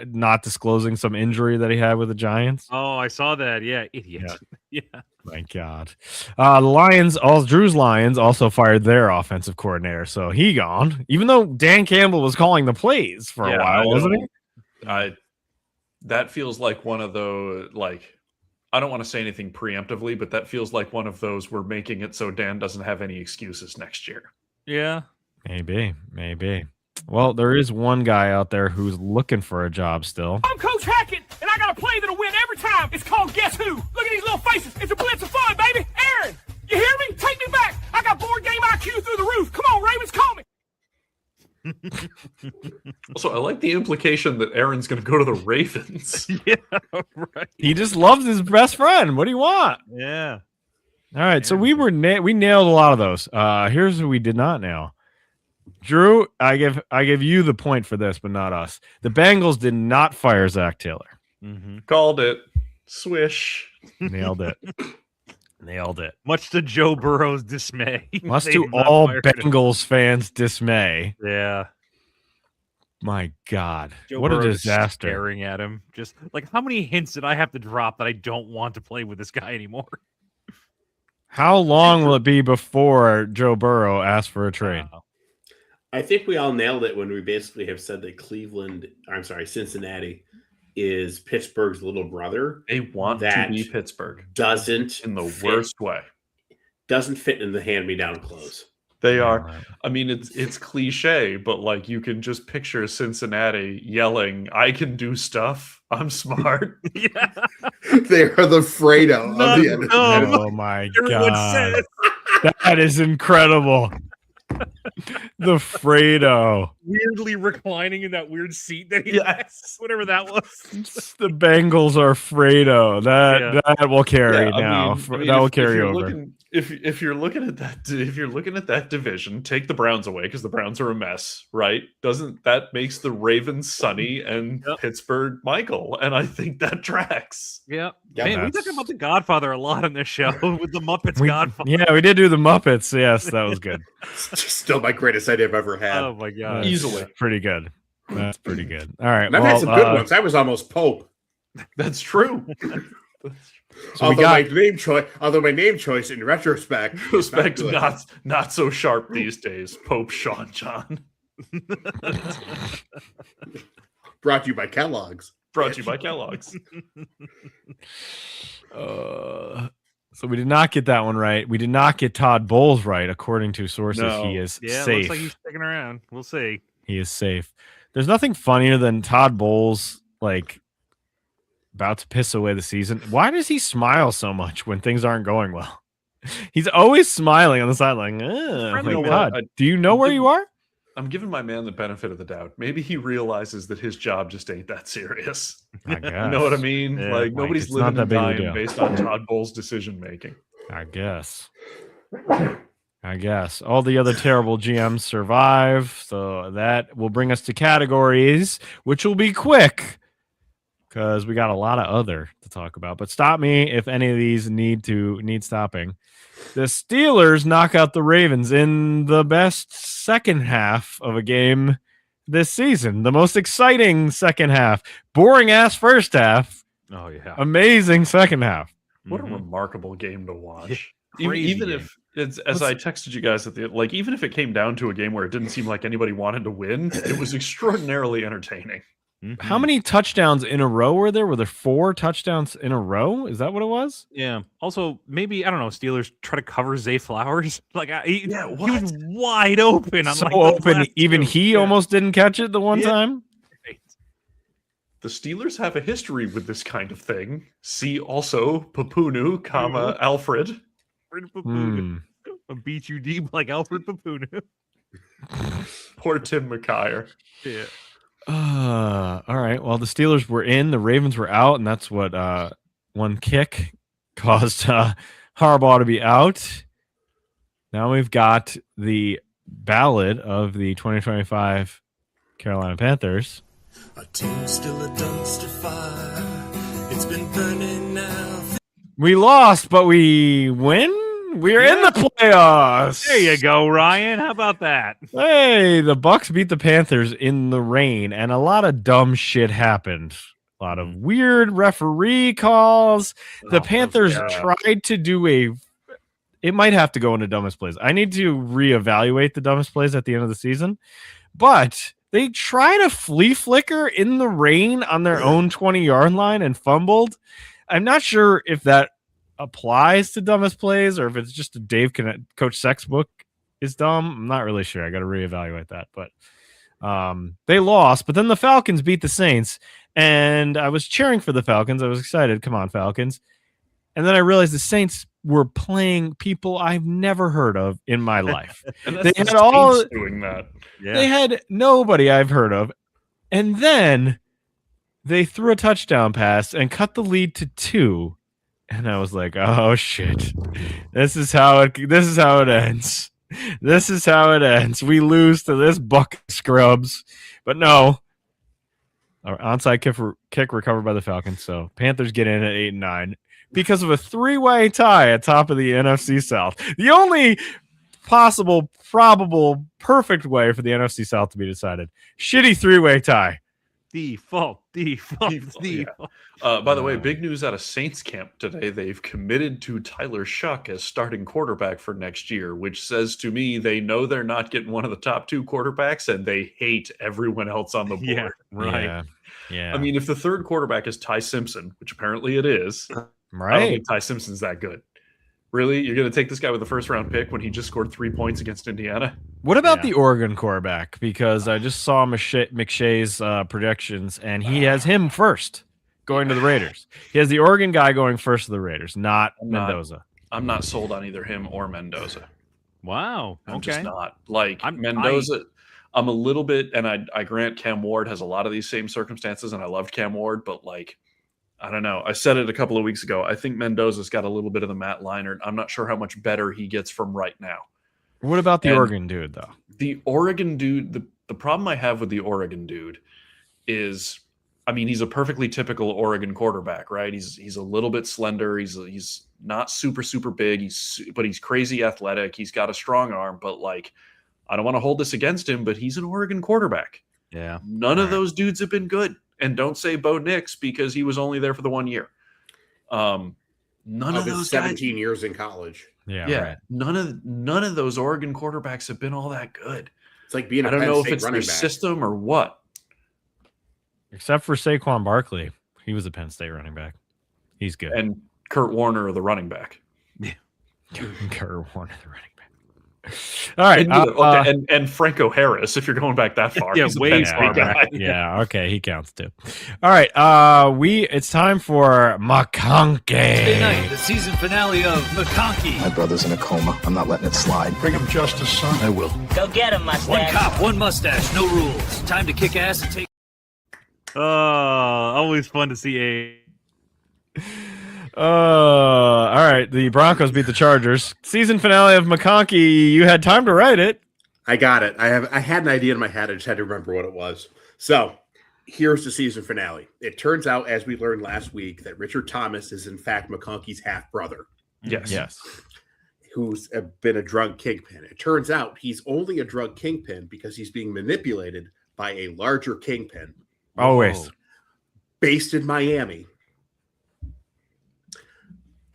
not disclosing some injury that he had with the Giants. Oh, I saw that. Yeah, idiot. Yeah. My God. The Lions, Drew's Lions also fired their offensive coordinator, so he gone. Even though Dan Campbell was calling the plays for Yeah, a while, I wasn't know. he? That feels like one of those, like, I don't want to say anything preemptively, but that feels like one of those we're making it so Dan doesn't have any excuses next year. Yeah. Maybe. Well, there is one guy out there who's looking for a job still. I'm Coach Hackett, and I got a play that'll win every time. It's called Guess Who. Look at these little faces. It's a blitz of fun, baby. Aaron, you hear me? Take me back. I got board game IQ through the roof. Come on, Ravens, call me. Also, I like the implication that Aaron's going to go to the Ravens. Yeah. Right. He just loves his best friend. What do you want? Yeah. All right, so we nailed a lot of those. Here's what we did not nail. Drew, I give you the point for this, but not us. The Bengals did not fire Zach Taylor. Mm-hmm. Called it. Swish. Nailed it. Nailed it. Much to Joe Burrow's dismay. Much They to did not all fire him. Bengals fans' dismay. Yeah. My God, Joe what a Burrow just disaster! Staring at him, just like how many hints did I have to drop that I don't want to play with this guy anymore? How long will it be before Joe Burrow asks for a trade? I think we all nailed it when we basically have said that Cincinnati is Pittsburgh's little brother. They want That to be Pittsburgh Doesn't in the fit- worst way. Doesn't fit in the hand-me-down clothes. They are. I mean, it's cliche, but like you can just picture Cincinnati yelling, "I can do stuff. I'm smart." Yeah. They are the Fredo of the end. Oh my God, that is incredible. The Fredo. Weirdly reclining in that weird seat that he has, whatever that was. The Bengals are Fredo. That will carry Yeah, now. I mean, That will if carry you're over. if you're looking at that division, take the Browns away because the Browns are a mess, right? Doesn't that makes the Ravens Sonny and Yep. Pittsburgh Michael? And I think that tracks. Yeah. Yeah, Man, we talk about the Godfather a lot on this show with the Muppets Godfather. Yeah, we did do the Muppets. Yes, that was good. Still my greatest idea I've ever had. Oh my god. That's Easily. pretty good. That's pretty good. All right. And I've had some good ones. I was almost Pope. That's true. So we Although my name choice in retrospect, Respect good. not so sharp these days. Pope Sean John. Brought to you by Kellogg's. Brought to you by Kellogg's. So we did not get that one right. We did not get Todd Bowles right, according to sources. No. He is Yeah, safe. looks like he's sticking around. We'll see. He is safe. There's nothing funnier than Todd Bowles like about to piss away the season. Why does he smile so much when things aren't going well? He's always smiling on the sideline. Oh Friendly my one. God. Do you know where you are? I'm giving my man the benefit of the doubt. Maybe he realizes that his job just ain't that serious. I guess. You know what I mean? Yeah, like like, nobody's it's not living that and big of a dying deal. based on Todd Bowles' decision making. I guess. All the other terrible GMs survive. So that will bring us to categories, which will be quick because we got a lot of other to talk about. But stop me if any of these need stopping. The Steelers knock out the Ravens in the best second half of a game this season. The most exciting second half. Boring ass first half. Oh yeah. Amazing second half. What a Mhm. remarkable game to watch. Crazy even game. if it's as I texted you guys at the like, even if it came down to a game where it didn't seem like anybody wanted to win, it was extraordinarily entertaining. How many touchdowns in a row were there? Were there 4 touchdowns in a row? Is that what it was? Yeah. Also, maybe I don't know. Steelers try to cover Zay Flowers. Like, he was wide open. On So like the open, last even two. he Yeah. almost didn't catch it the one Yeah. time. The Steelers have a history with this kind of thing. See also Papunu, comma Alfred. Alfred Papunu. Hmm. I'll beat you deep like Alfred Papunu. Poor Tim McKyer. Yeah. All right. Well, the Steelers were in, the Ravens were out, and that's what one kick caused Harbaugh to be out. Now we've got the ballad of the 2025 Carolina Panthers. Our team's still a dumpster fire. It's been burning now. We lost, but we win. We're in the playoffs. There you go, Ryan. How about that? Hey, the Bucks beat the Panthers in the rain, and a lot of dumb shit happened. A lot of weird referee calls. The Panthers tried to do it might have to go into dumbest plays. I need to reevaluate the dumbest plays at the end of the season, but they tried a flea flicker in the rain on their own 20-yard line and fumbled. I'm not sure if that applies to dumbest plays or if it's just a Coach Sex book is dumb. I'm not really sure. I got to reevaluate that, but they lost. But then the Falcons beat the Saints, and I was cheering for the Falcons. I was excited. Come on, Falcons. And then I realized the Saints were playing people I've never heard of in my life. And They that's had the all- Saints doing that. Yeah. They had nobody I've heard of. And then they threw a touchdown pass and cut the lead to 2. And I was like, "Oh shit. This is how it ends. This is how it ends. We lose to this buck of scrubs." But no. Our onside kick recovered by the Falcons. So Panthers get in at 8-9 because of a 3-way tie at top of the NFC South. The only possible, probable, perfect way for the NFC South to be decided. Shitty 3-way tie. Default. Yeah. By the way, big news out of Saints camp today. They've committed to Tyler Shuck as starting quarterback for next year, which says to me they know they're not getting one of the top 2 quarterbacks and they hate everyone else on the board. Yeah, right. Yeah. I mean, if the third quarterback is Ty Simpson, which apparently it is, I don't right. think Ty Simpson's that good. Really? You're going to take this guy with the first round pick when he just scored 3 points against Indiana? What about Yeah. the Oregon quarterback? Because I just saw McShay's projections, and he has him first going to the Raiders. He has the Oregon guy going first to the Raiders, not Mendoza. I'm not sold on either him or Mendoza. Wow. I'm Okay. just not. Like I'm- Mendoza, I'm a little bit, and I grant Cam Ward has a lot of these same circumstances, and I loved Cam Ward, but like I don't know. I said it a couple of weeks ago. I think Mendoza's got a little bit of the Matt Leinart. I'm not sure how much better he gets from right now. What about the And Oregon dude, though? The Oregon dude, the problem I have with the Oregon dude is, I mean, he's a perfectly typical Oregon quarterback, right? He's a little bit slender. He's not super big. But he's crazy athletic. He's got a strong arm. But like, I don't want to hold this against him, but he's an Oregon quarterback. Yeah. None of those dudes have been good. And don't say Bo Nix because he was only there for the 1 year. None of his those 17 years in college. Yeah, Right. none of those Oregon quarterbacks have been all that good. It's like being a I don't Penn know if State it's their running back. system or what. Except for Saquon Barkley. He was a Penn State running back. He's good. And Kurt Warner, the running back. Kurt Warner, the running back. All right. And Franco Harris, if you're going back that far. Yeah, He's a way Penn far State guy. back. Yeah, okay, he counts too. All right, it's time for Thursday night, McConkey. the season finale of McConkey. My brother's in a coma. I'm not letting it slide. Bring him justice, son. I will. Go get him, mustache. One cop, one mustache, no rules. Time to kick ass and take. Always fun to see a. All right, the Broncos beat the Chargers. Season finale of McConkey. You had time to write it. I got it. I had an idea in my head. I just had to remember what it was. So here's the season finale. It turns out, as we learned last week, that Richard Thomas is in fact McConkey's half brother. Yes. Who's been a drug kingpin. It turns out he's only a drug kingpin because he's being manipulated by a larger kingpin. Always. Based in Miami.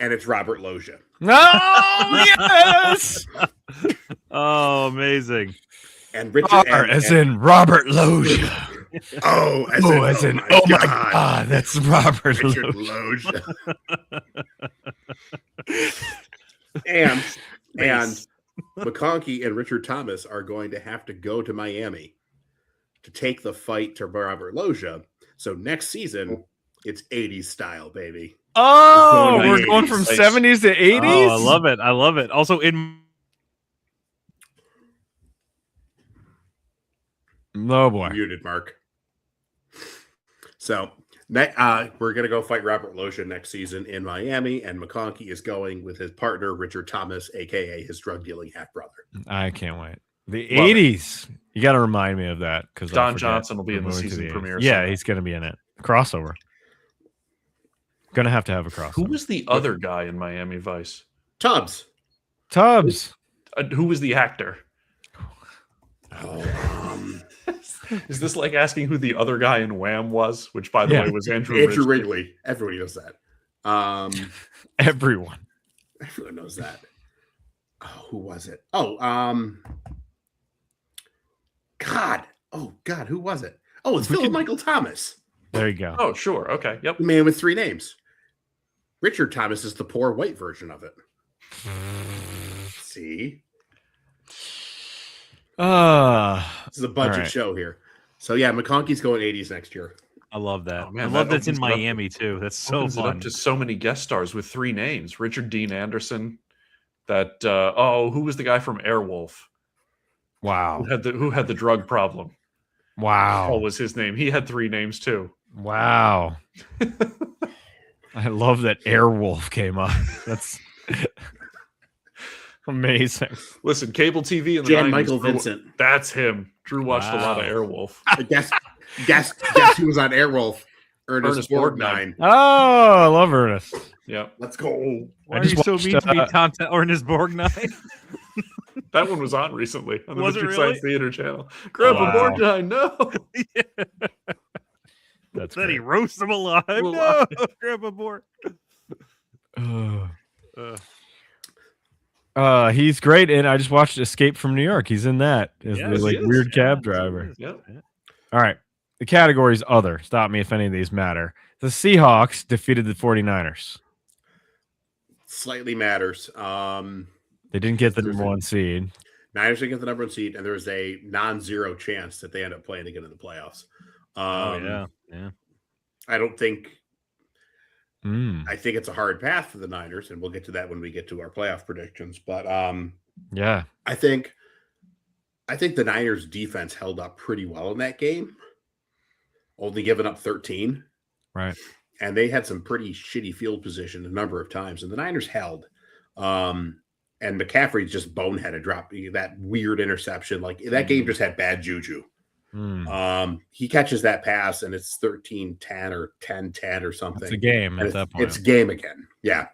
And it's Robert Loggia. No, yes. Oh, amazing. And Richard as in Robert Loggia. Oh, as in my God, that's Robert Richard Loggia. Loggia. and McConkey and Richard Thomas are going to have to go to Miami to take the fight to Robert Loggia. So next season, it's 80s style, baby. Oh, we're 80s. going from 70s to 80s? Oh, I love it. I love it. Also, in Oh boy. Muted, Mark. So we're going to go fight Robert Loggia next season in Miami, and McConkey is going with his partner, Richard Thomas, a.k.a. his drug-dealing half-brother. I can't wait. The Love 80s. You got to remind me of that because Don Johnson will be in the season premiere. Yeah, somewhere. he's going to be in it. Crossover. Going to have a crossover. Who was the other guy in Miami Vice? Tubbs. Who was the actor? Is this like asking who the other guy in Wham was? Which, by the way, was Andrew Wrigley. Everybody knows that. Everyone knows that. Oh, who was it? Oh, God. Oh, God. Who was it? Oh, it's Philip Michael Thomas. There you go. Oh, sure. Okay. Yep. The man with three names. Richard Thomas is the poor white version of it. See? This is a budget show here. So, yeah, McConkey's going 80s next year. I love that. Oh, man, I love that that's in opens it up Miami too. That's so Opens it fun. up to so many guest stars with three names. Richard Dean Anderson. That who was the guy from Airwolf? Wow. Who had the drug problem? Wow. What was his name? He had three names too. Wow. I love that Airwolf came up. That's amazing. Listen, cable TV in the Jan 90s, Michael Drew- Vincent. That's him. Drew watched a lot of Airwolf. Guess who was on Airwolf? Ernest Borgnine. Oh, I love Ernest. Yep. Let's go. Why I are you just so watched, mean to me, Content Ernest Borgnine? That one was on recently on the Was it Mystery really? Science Theater channel. Grandpa Wow. Borgnine, no. That's Then he great. roasts him alive. Alive. No, Grandpa Borg. He's great, and I just watched Escape from New York. He's in that as Yes, the he is. weird cab Yes, driver. he is. Yep. All right. The category's other. Stop me if any of these matter. The Seahawks defeated the 49ers. Slightly matters. They didn't get the number one seed. Niners didn't get the number one seed, and there's a non-zero chance that they end up playing to get in the playoffs. Yeah. I don't think. Mm, I think it's a hard path for the Niners, and we'll get to that when we get to our playoff predictions. But yeah. I think the Niners defense held up pretty well in that game, only giving up 13. Right. and they had some pretty shitty field position a number of times, and the Niners held. And McCaffrey just boneheaded, dropped that weird interception. Like that game just had bad juju. He catches that pass, and it's 13-10 or 10-10 or something. It's a game at that point. It's game again. Yeah.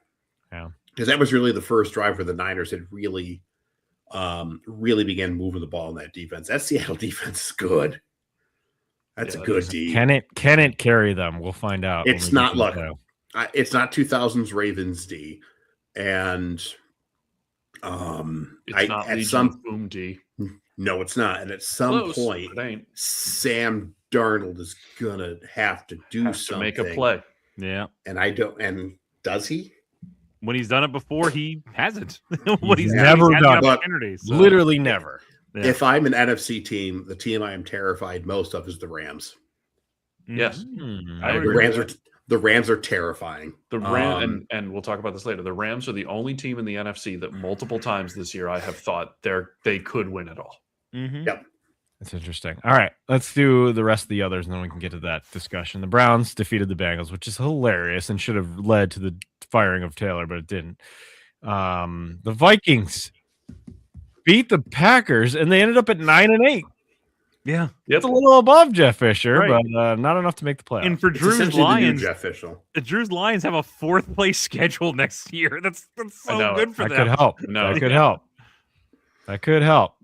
Yeah. Because that was really the first drive where the Niners had really began moving the ball in that defense. That Seattle defense is good. That's a good D. Can it carry them? We'll find out. It's not luck. It's not 2000s Ravens D, and It's not at Legion some Boom D. no, it's not. And at some Close, point, but it ain't. Sam Darnold is gonna have to do Have to something. make a play. Yeah. And I don't. And does he? When he's done it before, he hasn't. When he's never he's had done the it. opportunity, so. Literally never. Yeah. If I'm an NFC team, the team I am terrified most of is the Rams. Yes. Hmm. I The agree Rams with are the Rams are terrifying. The Ram and we'll talk about this later. The Rams are the only team in the NFC that multiple times this year I have thought they could win it all. Mhm. Yep. That's interesting. All right, let's do the rest of the others, and then we can get to that discussion. The Browns defeated the Bengals, which is hilarious and should have led to the firing of Taylor, but it didn't. The Vikings beat the Packers, and they ended up at 9-8. Yeah. It's a little above Jeff Fisher, Right. but not enough to make the playoffs. And for It's Drew's essentially the new Lions, Jeff Fischel. Drew's Lions have a 4th place schedule next year. That's so know. good for that them. could help. No. That could help. That could help.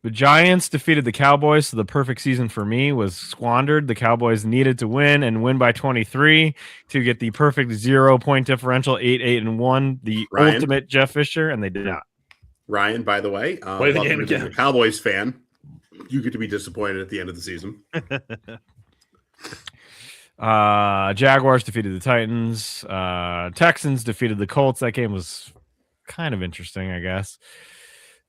The Giants defeated the Cowboys, so the perfect season for me was squandered. The Cowboys needed to win and win by 23 to get the perfect 0-point differential, 8-1, the Ryan? ultimate Jeff Fisher, and they did not. Ryan, by the way, Play the welcome game to being again. a Cowboys fan. You get to be disappointed at the end of the season. Jaguars defeated the Titans. Texans defeated the Colts. That game was kind of interesting, I guess.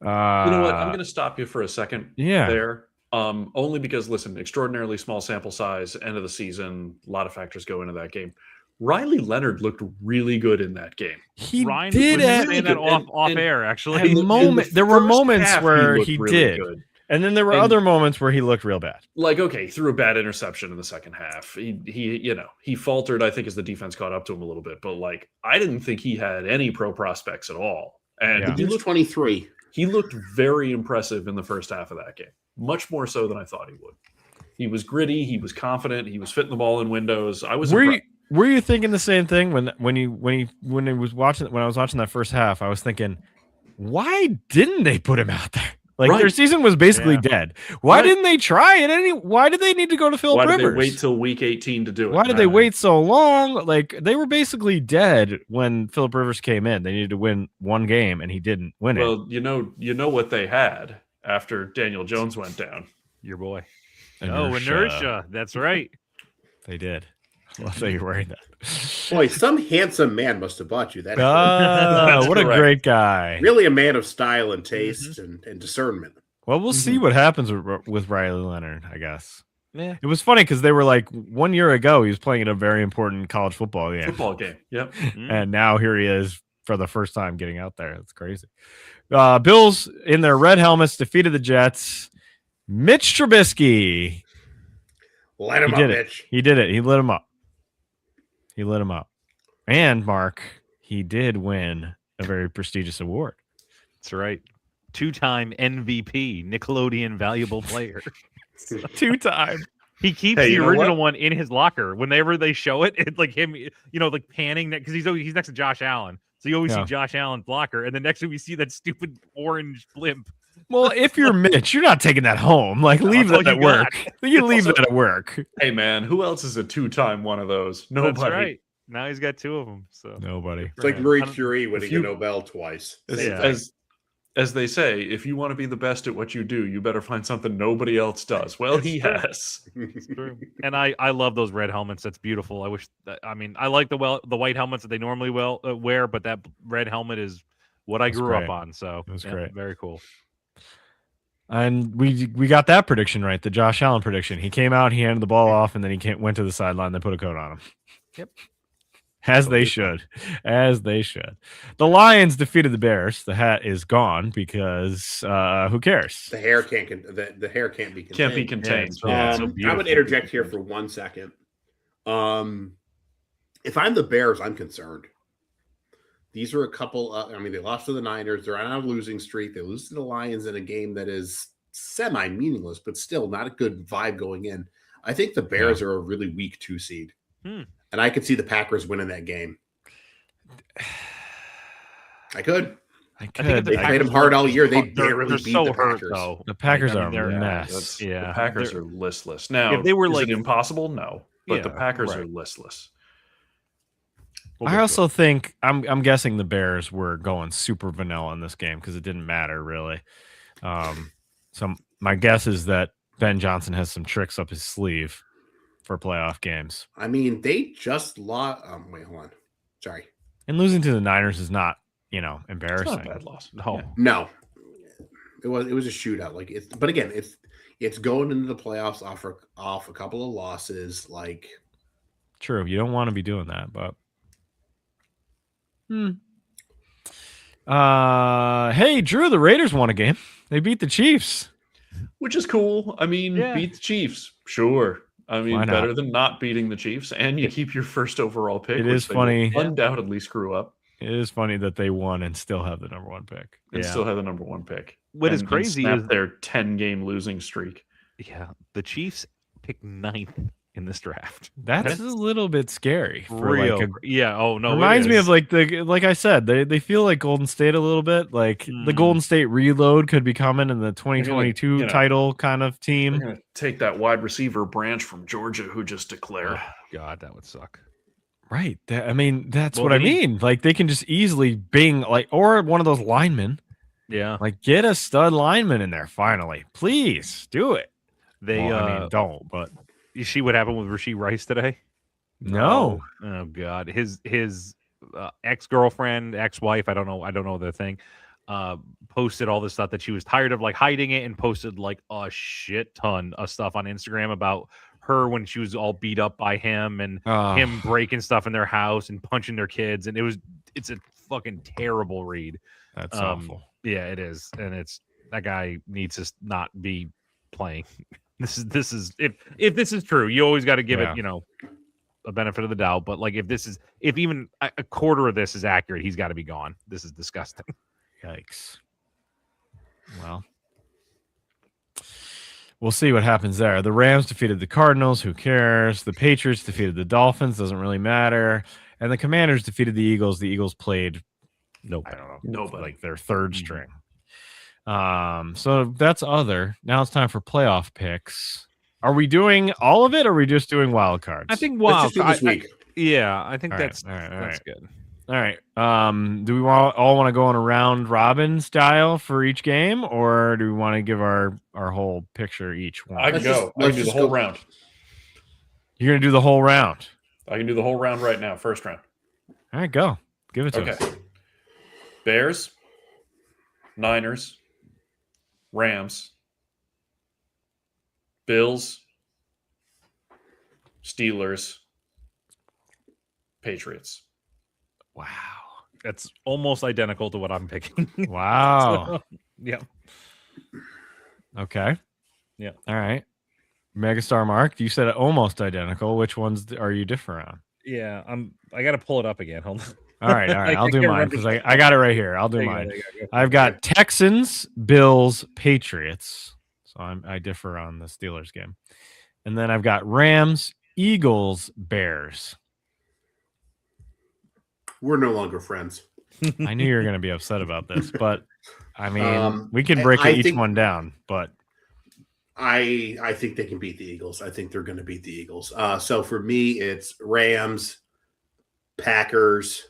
You know what? I'm going to stop you for a second Yeah. there. Only because, listen, extraordinarily small sample size, end of the season, a lot of factors go into that game. Riley Leonard looked really good in that game. He Ryan did was it. saying that And- off and- air, actually. And moment, there were first moments half, where looked he really did. good. And then there were And- other moments where he looked real bad. Like, okay, he threw a bad interception in the second half. He faltered, I think, as the defense caught up to him a little bit. But like, I didn't think he had any pro prospects at all. And Yeah. He was 23. he looked very impressive in the first half of that game, much more so than I thought he would. He was gritty. He was confident. He was fitting the ball in windows. I was. Were you thinking the same thing when I was watching that first half? I was thinking, why didn't they put him out there? Like their Right. season was basically dead. Why didn't they try it? Why did they need to go to Philip Why did Rivers? they wait till week 18 to do it? Why did they wait so long? Like they were basically dead when Philip Rivers came in. They needed to win one game, and he didn't win it. Well, you know what they had after Daniel Jones went down. Your boy. Oh, inertia. That's right. They did. I love that you're wearing that. Boy, some handsome man must have bought you that. Ah, what a correct. great guy. Really a man of style and taste and discernment. Well, we'll see what happens with Riley Leonard, I guess. Yeah. It was funny because they were like 1 year ago, he was playing in a very important college football game. Football game. Yep. And now here he is for the first time getting out there. That's crazy. Bills in their red helmets defeated the Jets. Mitch Trubisky. Light him He up, did it. Mitch. He did it. He lit him up. He lit him up. And Mark, he did win a very prestigious award. That's right. 2-time MVP, Nickelodeon Valuable Player. 2-time. He keeps Hey, the you know original what? one in his locker. Whenever they show it, it's like him, like panning because he's next to Josh Allen. So you always Yeah. see Josh Allen's locker, and then next to we see that stupid orange blimp. Well, if you're Mitch, you're not taking that home. Like, leave that's that all at you work. got. You leave that at work. Hey man, who else is a 2-time one of those? Nobody. That's right. Now he's got 2 of them. So Nobody. It's like Right. Marie I don't- Curie winning you- a Nobel twice. As, Yeah. as they say, if you want to be the best at what you do, you better find something nobody else does. Well, he has. True. And I love those red helmets. That's beautiful. I wish that, I like the white helmets that they normally wear, but that red helmet is what I That's grew great. up on. So That's yeah, great. Very cool. And we got that prediction right, the Josh Allen prediction. He came out, he handed the ball off, and then he went to the sideline. They put a coat on him. Yep. As they should. As they should. The Lions defeated the Bears. The hat is gone because who cares? The hair can't the hair can't be contained. Can't be contained. Yeah, so I would beautiful. interject here for 1 second. If I'm the Bears, I'm concerned. These are a couple. They lost to the Niners. They're on a losing streak. They lose to the Lions in a game that is semi-meaningless, but still not a good vibe going in. I think the Bears are a really weak 2 seed, and I could see the Packers winning that game. I could. I could. They played them hard all year. They barely beat the Packers. Though. The Packers are they're a mess. The Packers are listless. Now, if they were is it impossible? No, but the Yeah, Packers right. are listless. I also think I'm guessing the Bears were going super vanilla in this game because it didn't matter really. So my guess is that Ben Johnson has some tricks up his sleeve for playoff games. I mean, they just lost. Wait, hold on. Sorry. And losing to the Niners is not, It's embarrassing. not a bad loss. No, it was a shootout. But again, it's going into the playoffs off a couple of losses. Like, True, you don't want to be doing that, but. Hey, Drew, the Raiders won a game. They beat the Chiefs. Which is cool. I mean, beat the Chiefs. Sure. I mean, Why not? better than not beating the Chiefs, and you keep your first overall pick. It which is they will funny. Undoubtedly screw up. It is funny that they won and still have the number 1 pick. And still have the number 1 pick. What is And crazy snap is their 10-game losing streak. Yeah, the Chiefs picked 9th in this draft. That's a little bit scary. For Real. like Yeah. Oh no. it reminds me is. of like I said, they feel like Golden State a little bit. Like the Golden State reload could be coming in the 2022 title kind of They're team. going to take that wide receiver branch from Georgia who just declared. God, that would suck. Right. That's Well, what I they need- mean. Like they can just easily bing or one of those linemen. Yeah. Like get a stud lineman in there finally. Please do it. They don't, but you see what happened with Rashee Rice today? no. Oh God, his ex-girlfriend, ex-wife, I don't know the thing, posted all this stuff that she was tired of like hiding it, and posted like a shit ton of stuff on Instagram about her when she was all beat up by him and him breaking stuff in their house and punching their kids, and it's a fucking terrible read. That's awful. Yeah, it is, and that guy needs to not be playing. This is if this is true, you always got to give it a benefit of the doubt. But like if even a quarter of this is accurate, he's got to be gone. This is disgusting. Yikes. Well, we'll see what happens there. The Rams defeated the Cardinals. Who cares? The Patriots defeated the Dolphins. Doesn't really matter. And the Commanders defeated the Eagles. The Eagles played I don't know. Nobody. Like their third string. So that's other. Now it's time for playoff picks. Are we doing all of it, or are we just doing wild cards? I think let's just do this week. I think All right, that's all right, all that's right. good. All right. Do we all want to go on a round robin style for each game, or do we want to give our whole picture each one? I can Let's go. just- I can let's do the just whole go. round. You're gonna do the whole round. I can do the whole round right now. First round. All right, go. Give it to us. Okay. Bears, Niners, Rams, Bills, Steelers, Patriots. Wow. That's almost identical to what I'm picking. Wow. Yeah. Okay. Yeah. All right. Megastar Mark, you said almost identical. Which ones are you different on? Yeah. I got to pull it up again. Hold on. All right. I'll do can't mine remember. because I got it right here. I'll do There you go, mine. there you go. I've got Texans, Bills, Patriots. So I differ on the Steelers game. And then I've got Rams, Eagles, Bears. We're no longer friends. I knew you were going to be upset about this, but I mean, we I can break each think- one down, but I think they can beat the Eagles. I think they're going to beat the Eagles. So for me, it's Rams, Packers,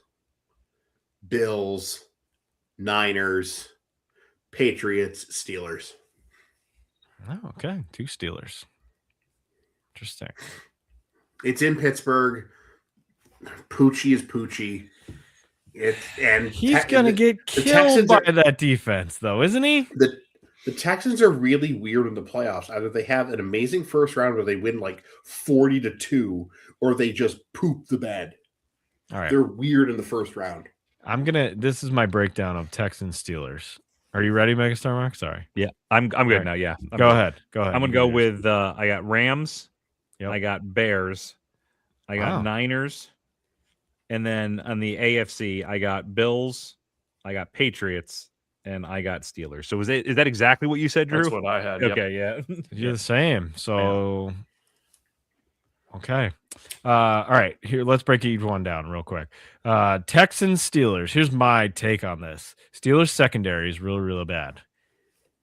Bills, Niners, Patriots, Steelers. oh, okay. 2 Steelers. Interesting. It's in Pittsburgh. Poochie is Poochie. He's going to get killed by that defense, though, isn't he? The Texans are really weird in the playoffs. Either they have an amazing first round where they win like 40-2, or they just poop the bed. All right. They're weird in the first round. This is my breakdown of Texans Steelers. Are you ready, Megastar Mark? Sorry. Yeah. I'm good right. now. Yeah. Go ahead. I'm going to go with I got Rams. Yep. I got Bears. I got Wow. Niners. And then on the AFC, I got Bills, I got Patriots, and I got Steelers. So is that exactly what you said, Drew? That's what I had. Yep. Okay, yeah. You're the same. So, okay. All right. Here, let's break each one down real quick. Texans, Steelers. Here's my take on this. Steelers secondary is real, real bad.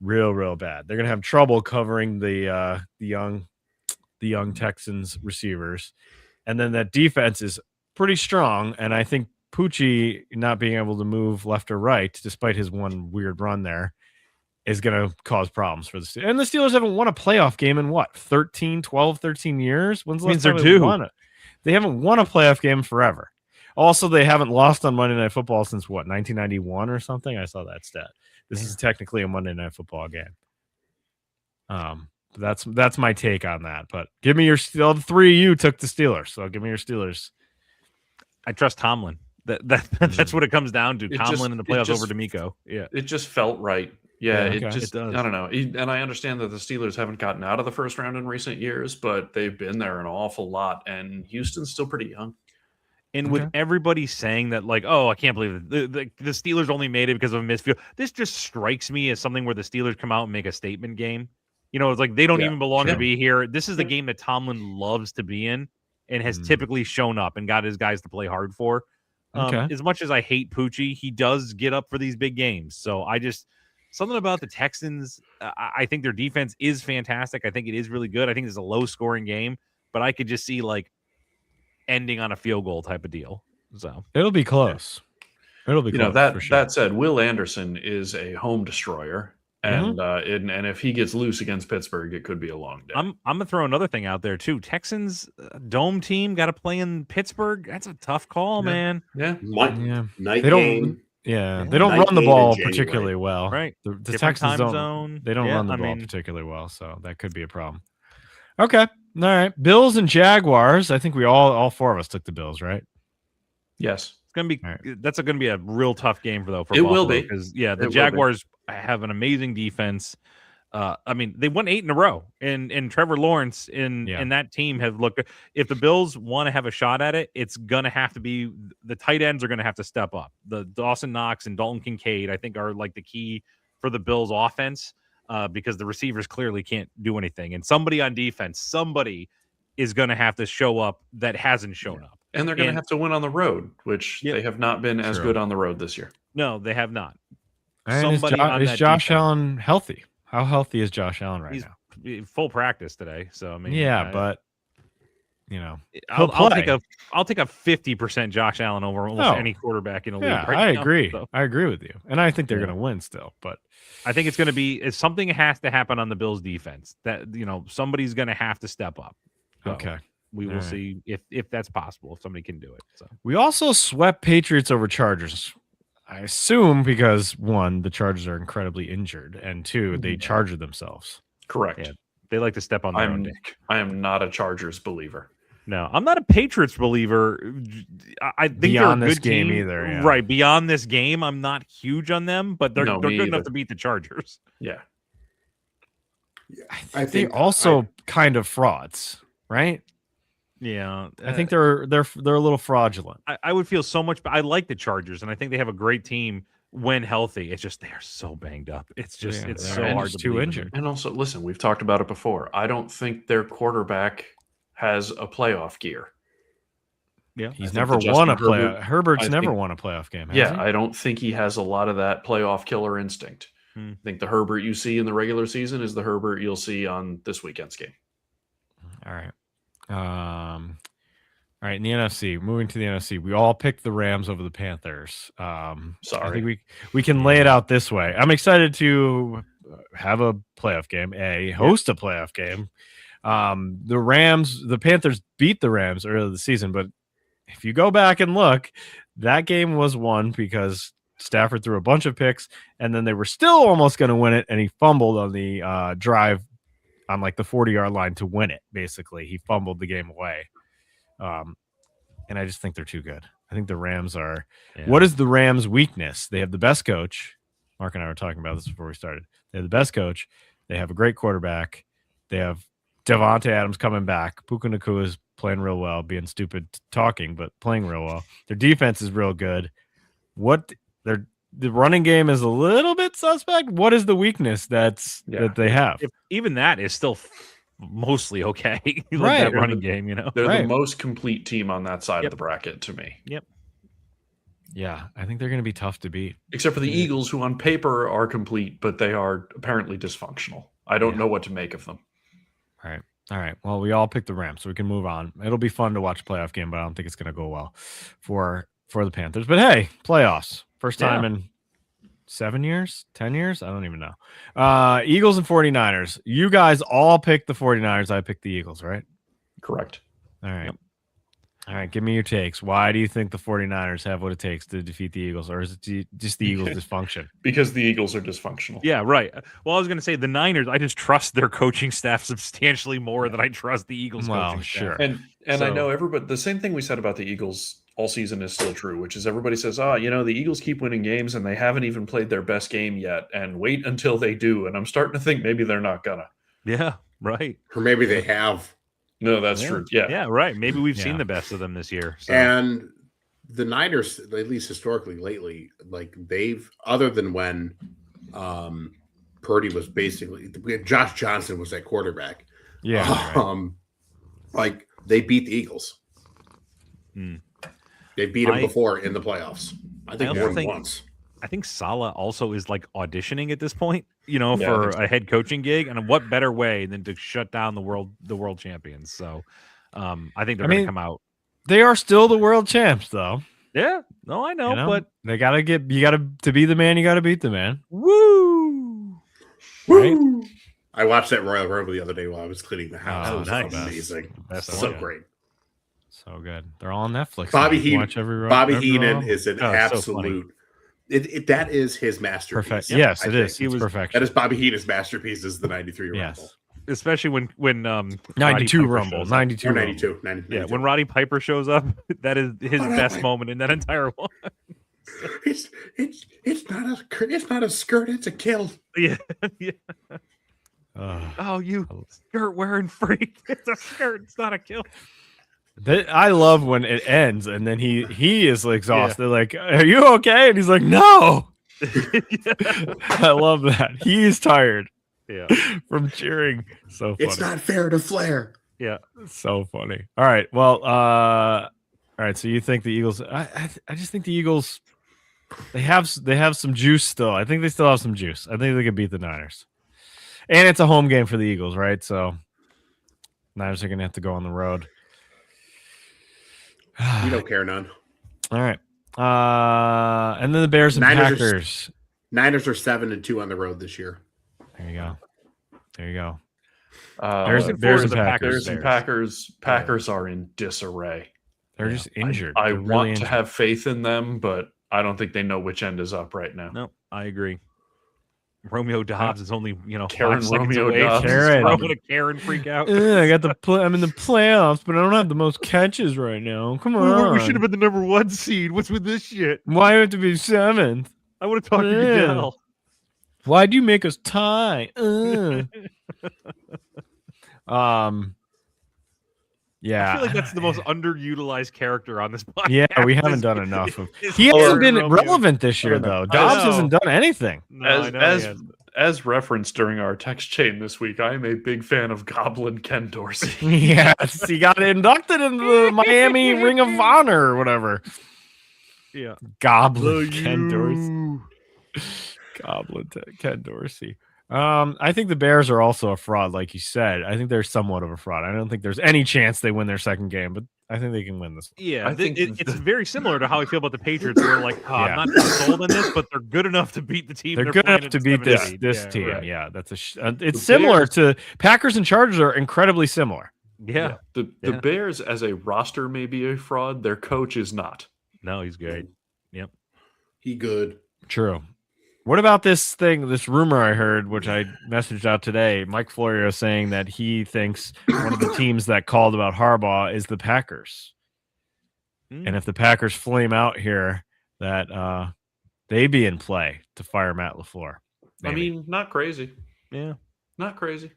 Real bad. They're gonna have trouble covering the young Texans receivers, and then that defense is pretty strong. And I think Pucci not being able to move left or right, despite his one weird run there, is going to cause problems for the Steelers. And the Steelers haven't won a playoff game in what, 13 years? When's the last time they won it? They haven't won a playoff game forever. Also, they haven't lost on Monday Night Football since what, 1991 or something? I saw that stat. This is technically a Monday Night Football game. That's my take on that. But give me all the three of you took the Steelers, so give me your Steelers. I trust Tomlin. That's what it comes down to. Tomlin in the playoffs over D'Amico. Yeah, it just felt right. Yeah, okay. it does. I don't know. And I understand that the Steelers haven't gotten out of the first round in recent years, but they've been there an awful lot, and Houston's still pretty young. And with everybody saying that, like, oh, I can't believe it. The Steelers only made it because of a missed field. This just strikes me as something where the Steelers come out and make a statement game. You know, it's like they don't even belong to be here. This is the game that Tomlin loves to be in and has typically shown up and got his guys to play hard for. As much as I hate Pucci, he does get up for these big games. So something about the Texans, I think their defense is fantastic. I think it is really good. I think it's a low-scoring game, but I could just see, like, ending on a field goal type of deal. So it'll be close. It'll be close. That said, Will Anderson is a home destroyer. And if he gets loose against Pittsburgh, it could be a long day. I'm gonna throw another thing out there too. Texans dome team got to play in Pittsburgh. That's a tough call, man. Yeah, night they game. They don't run the ball particularly well. Right, the Texans don't. They don't run the ball particularly well, so that could be a problem. Okay, all right. Bills and Jaguars. I think we all four of us took the Bills, right? Yes. That's gonna be a real tough game for Buffalo, will be, because the Jaguars have an amazing defense. I mean, they won 8 in a row, and Trevor Lawrence and that team have looked. If the Bills want to have a shot at it, it's gonna have to be the tight ends are gonna have to step up. The Dawson Knox and Dalton Kincaid, I think, are like the key for the Bills' offense, because the receivers clearly can't do anything, and somebody on defense, is gonna have to show up that hasn't shown up. And they're going to have to win on the road, which they have not been as good on the road this year. No, they have not. And is Josh Allen healthy? How healthy is Josh Allen right now? He's full practice today. So I mean, but I'll take a 50% Josh Allen over almost any quarterback in the league. I agree. So. I agree with you, and I think they're going to win still. But I think it's going to be something has to happen on the Bills' defense. That somebody's going to have to step up. So. Okay. We will see if that's possible, if somebody can do it. So we also swept Patriots over Chargers. I assume because 1, the Chargers are incredibly injured, and 2, they charged themselves. Correct. Yeah, they like to step on their own dick. I am not a Chargers believer. No, I'm not a Patriots believer. I think beyond they're a this good game team. either. Yeah. Right. Beyond this game, I'm not huge on them, but they're good either. enough to beat the Chargers. Yeah. I think they're also kind of frauds, right? Yeah, I think they're a little fraudulent. I would feel so much. I like the Chargers, and I think they have a great team when healthy. It's just they are so banged up. It's just it's so hard to too injured. And also, listen, we've talked about it before. I don't think their quarterback has a playoff gear. Yeah, he's never won a playoff. Herbert's never won a playoff game. Has he? I don't think he has a lot of that playoff killer instinct. I think the Herbert you see in the regular season is the Herbert you'll see on this weekend's game. All right. All right, in the NFC, moving to the NFC, we all picked the Rams over the Panthers. Sorry, I think we can lay it out this way. I'm excited to have a playoff game, host a playoff game. The Panthers beat the Rams earlier this season, but if you go back and look, that game was won because Stafford threw a bunch of picks, and then they were still almost going to win it, and he fumbled on the drive on like the 40-yard line to win it. Basically, he fumbled the game away. And I just think they're too good. I think the Rams are. Yeah. What is the Rams' weakness? They have the best coach. Mark and I were talking about this before we started. They have the best coach. They have a great quarterback. They have Devontae Adams coming back. Puka Nacua is playing real well, being stupid talking, but playing real well. Their defense is real good. The running game is a little bit suspect. What is the weakness that they have? Even that is still mostly okay. Right. That running game, They're Right. the most complete team on that side of the bracket to me. Yep. Yeah, I think they're going to be tough to beat. Except for the Eagles, who on paper are complete, but they are apparently dysfunctional. I don't know what to make of them. All right. Well, we all picked the Rams, so we can move on. It'll be fun to watch a playoff game, but I don't think it's going to go well for the Panthers. But hey, playoffs. First time in 7 years, 10 years? I don't even know. Eagles and 49ers. You guys all picked the 49ers. I picked the Eagles, right? Correct. All right. All right. Give me your takes. Why do you think the 49ers have what it takes to defeat the Eagles, or is it just the Eagles' dysfunction? Because the Eagles are dysfunctional. Yeah, right. Well, I was going to say the Niners, I just trust their coaching staff substantially more than I trust the Eagles coaching staff. And I know everybody, the same thing we said about the Eagles all season is still true, which is everybody says, the Eagles keep winning games and they haven't even played their best game yet, and wait until they do. And I'm starting to think maybe they're not gonna. Yeah, right. Or maybe they have. No, that's true. Yeah. Yeah, right. Maybe we've seen the best of them this year. So. And the Niners, at least historically lately, like they've, other than when Purdy was basically, Josh Johnson was that quarterback. Yeah. Like they beat the Eagles. They beat them before in the playoffs. I think more than once. I think Saleh also is like auditioning at this point, for a head coaching gig. And what better way than to shut down the world champions? So I think they're going to come out. They are still the world champs, though. Yeah. No, I know, but they to be the man, you got to beat the man. Woo! Right? I watched that Royal Rumble the other day while I was cleaning the house. Oh, it was nice. amazing. That's so great. So good. They're all on Netflix. Bobby Heenan Heenan is an absolute. That is his masterpiece. Perfect. Yes, it is. He was perfection. That is Bobby Heenan's masterpiece. Is the '93 Rumble. Especially when 92 Rumble, 92 or 92, 92. Yeah, when Roddy Piper shows up, that is his best moment in that entire one. It's not a skirt, it's a kill. Yeah. Oh, you skirt wearing freak! It's a skirt. It's not a kill. I love when it ends and then he is exhausted. Like, are you okay? And he's like, no. I love that. He's tired. Yeah, from cheering. So funny. It's not fair to Flair. Yeah, so funny. All right. Well, all right. So you think the Eagles? I just think the Eagles. They have some juice still. I think they still have some juice. I think they could beat the Niners. And it's a home game for the Eagles, right? So Niners are gonna have to go on the road. We don't care none. All right. And then the Bears and Packers. Niners are 7-2 on the road this year. There you go. Bears and Packers are in disarray. They're just injured. I They're want really to have faith in them, but I don't think they know which end is up right now. No, I agree. Romeo Dobbs is only Karen 5 seconds Romeo away. Dobbs. Throwing a Karen freak out. I got I'm in the playoffs, but I don't have the most catches right now. Come on, we should have been the number 1 seed. What's with this shit? Why do we have to be 7th? I would have talked to Goodell. Why'd you make us tie? Yeah, I feel like that's the most underutilized character on this podcast. Yeah, we haven't done enough of. He hasn't been relevant this year, though. Dobbs hasn't done anything. As referenced during our text chain this week, I am a big fan of Goblin Ken Dorsey. Yes, he got inducted into the Miami Ring of Honor or whatever. Yeah, Goblin Ken Dorsey. Goblin Ken Dorsey. I think the Bears are also a fraud, like you said. I think they're somewhat of a fraud. I don't think there's any chance they win their second game, but I think they can win this. Yeah, I think it's very similar to how I feel about the Patriots. We're like, I'm not sold on this, but they're good enough to beat the team. They're good enough to beat this team. Right. Yeah, that's it's similar to Packers and Chargers are incredibly similar. Yeah. The Bears as a roster may be a fraud. Their coach is not. No, he's good. Yep. He good. True. What about this rumor I heard, which I messaged out today? Mike Florio saying that he thinks one of the teams that called about Harbaugh is the Packers. And if the Packers flame out here, that they be in play to fire Matt LaFleur. Maybe. I mean, not crazy. Yeah. Not crazy.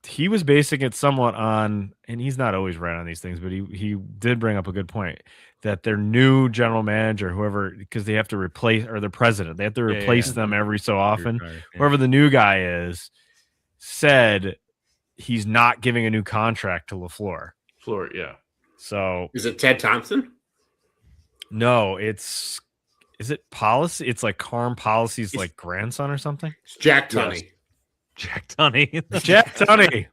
he was basing it somewhat on, and he's not always right on these things, but he did bring up a good point that their new general manager, whoever, because they have to replace, or the president, they have to replace them every so often. Whoever the new guy is, said he's not giving a new contract to LaFleur. Yeah. So is it Ted Thompson? No, is it policy? It's like Carm Policy's like grandson or something. It's Jack Tunney. Yes. Jack Tunney. Jack Tunney.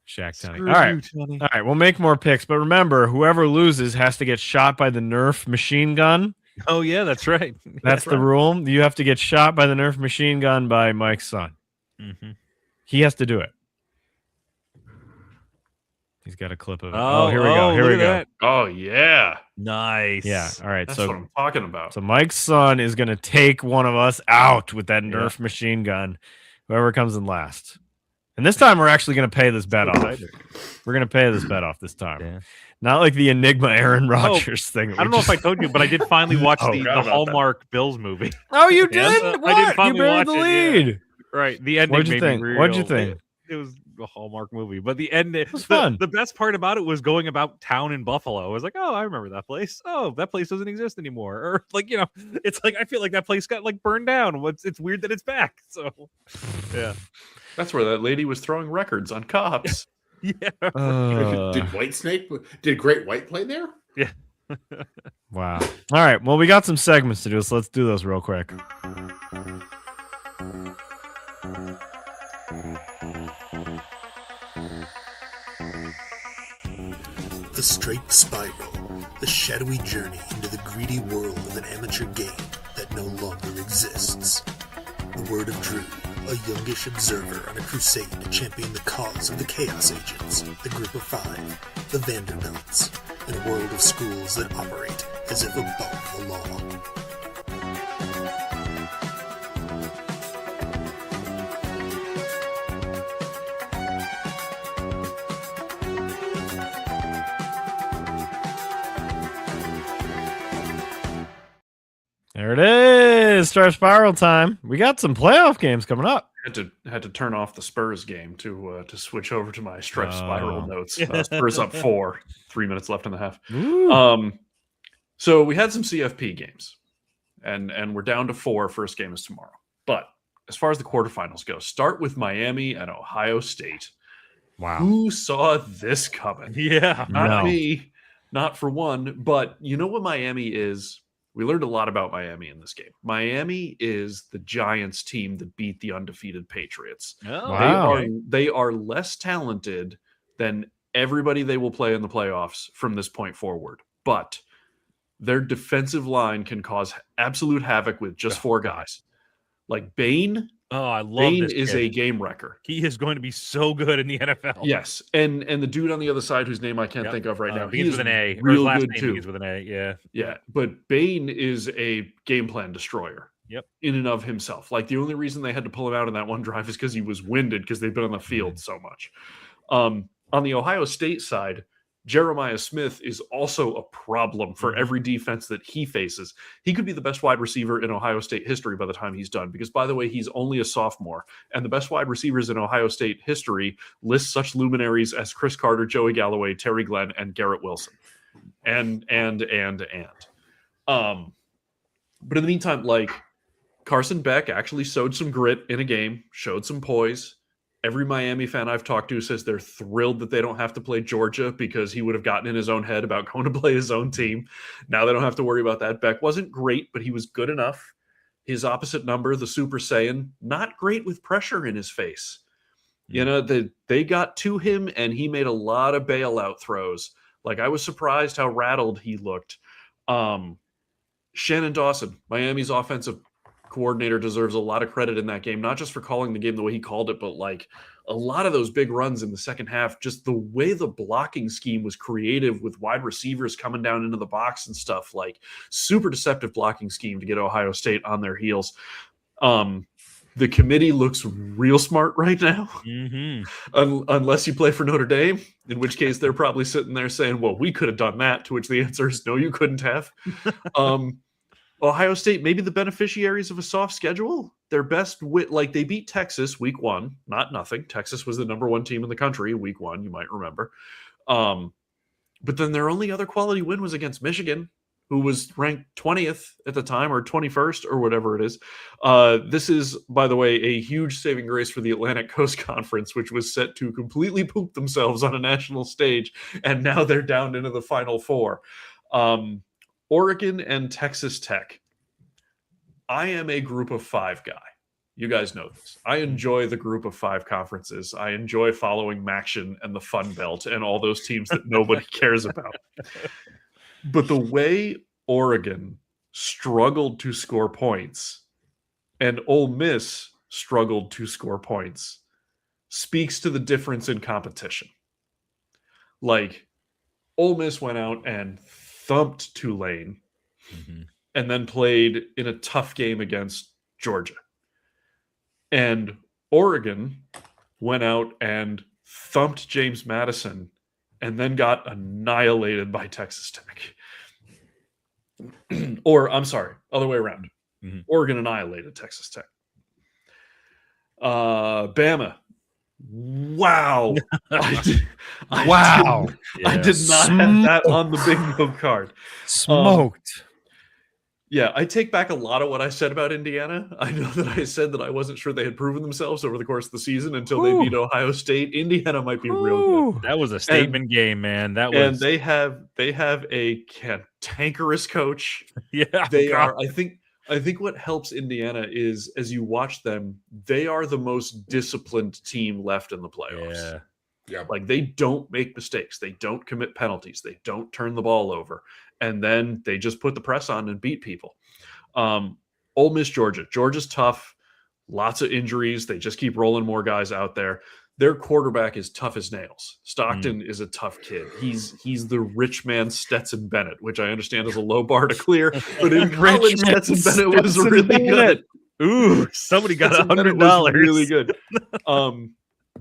Jack Tunney. All right. All right. We'll make more picks, but remember, whoever loses has to get shot by the Nerf machine gun. Oh yeah, that's right. That's the rule. You have to get shot by the Nerf machine gun by Mike's son. Mm-hmm. He has to do it. He's got a clip of it. Oh, here we go. Here we go. That. Oh yeah. Nice. Yeah. All right. That's so what I'm talking about. So Mike's son is going to take one of us out with that Nerf machine gun. Whoever comes in last. And this time we're actually going to pay this bet off. We're going to pay this bet off this time. Yeah. Not like the Enigma Aaron Rodgers thing. I don't know if I told you, but I did finally watch the Hallmark Bills movie. Oh, you did? Yeah, what? I did finally you buried watch the it, lead. yeah. Right. The ending What'd you made think? me real. What'd you think? It was a Hallmark movie, but the end it was fun. The best part about it was going about town in Buffalo. I was like, oh, I remember that place. Oh, that place doesn't exist anymore. Or like, it's like I feel like that place got like burned down. It's weird that it's back. So yeah. That's where that lady was throwing records on cops. Yeah. Did Whitesnake? Did Great White play there? Yeah. Wow. All right. Well, we got some segments to do, so let's do those real quick. The straight spiral, the shadowy journey into the greedy world of an amateur game that no longer exists. The word of Drew, a youngish observer on a crusade to champion the cause of the Chaos Agents, the Group of Five, the Vanderbilts, in a world of schools that operate as if above the law. There it is. Star Spiral time. We got some playoff games coming up. Had to turn off the Spurs game to switch over to my stretch spiral notes. Spurs up 4, 3 minutes left in the half. So we had some CFP games, and we're down to 4. First game is tomorrow. But as far as the quarterfinals go, start with Miami and Ohio State. Wow. Who saw this coming? Yeah. Not me, not for one. But you know what Miami is? We learned a lot about Miami in this game. Miami is the Giants team that beat the undefeated Patriots. Oh, wow. They are less talented than everybody they will play in the playoffs from this point forward. But their defensive line can cause absolute havoc with just 4 guys. Like Bain. Oh, I love Bain this is kid. a game wrecker. He is going to be so good in the NFL. Yes, and the dude on the other side whose name I can't think of right now, Begins with an A. Or real his last good name too. begins with an A. Yeah. Yeah, but Bain is a game plan destroyer. Yep. In and of himself. Like the only reason they had to pull him out in that one drive is because he was winded because they've been on the field so much. On the Ohio State side, Jeremiah Smith is also a problem for every defense that he faces. He could be the best wide receiver in Ohio State history by the time he's done, because, by the way, he's only a sophomore, and the best wide receivers in Ohio State history list such luminaries as Chris Carter, Joey Galloway, Terry Glenn, and Garrett Wilson. And. But in the meantime, like, Carson Beck actually showed some grit in a game, showed some poise. Every Miami fan I've talked to says they're thrilled that they don't have to play Georgia because he would have gotten in his own head about going to play his own team. Now they don't have to worry about that. Beck wasn't great, but he was good enough. His opposite number, the Super Saiyan, not great with pressure in his face. You know, they got to him, and he made a lot of bailout throws. Like, I was surprised how rattled he looked. Shannon Dawson, Miami's offensive coordinator, deserves a lot of credit in that game, not just for calling the game the way he called it, but like a lot of those big runs in the second half, just the way the blocking scheme was creative with wide receivers coming down into the box and stuff, like super deceptive blocking scheme to get Ohio State on their heels. The committee looks real smart right now, unless you play for Notre Dame, in which case they're probably sitting there saying, well, we could have done that, to which the answer is no, you couldn't have. Ohio State, maybe the beneficiaries of a soft schedule. Their best like they beat Texas week 1, not nothing. Texas was the number 1 team in the country week 1, you might remember. But then their only other quality win was against Michigan, who was ranked 20th at the time, or 21st, or whatever it is. This is, by the way, a huge saving grace for the Atlantic Coast Conference, which was set to completely poop themselves on a national stage, and now they're down into the Final Four. Oregon and Texas Tech. I am a group of 5 guy. You guys know this. I enjoy the group of 5 conferences. I enjoy following Maction and the Fun Belt and all those teams that nobody cares about. But the way Oregon struggled to score points and Ole Miss struggled to score points speaks to the difference in competition. Like, Ole Miss went out and thumped Tulane and then played in a tough game against Georgia. And Oregon went out and thumped James Madison and then got annihilated by Texas Tech. Or, I'm sorry, other way around. Oregon annihilated Texas Tech. Bama. Wow. I did not have that on the bingo card. Smoked. Yeah, I take back a lot of what I said about Indiana. I know that I said that I wasn't sure they had proven themselves over the course of the season until they beat Ohio State. Indiana might be real good. That was a statement game, man. That was, and they have a cantankerous coach. Yeah, they are. I think what helps Indiana is, as you watch them, they are the most disciplined team left in the playoffs. Yeah. Like, they don't make mistakes. They don't commit penalties. They don't turn the ball over. And then they just put the press on and beat people. Ole Miss, Georgia. Georgia's tough. Lots of injuries. They just keep rolling more guys out there. Their quarterback is tough as nails. Stockton is a tough kid. He's the rich man Stetson Bennett, which I understand is a low bar to clear, but in college, Stetson Bennett was really good. Ooh, somebody got $100. Really good.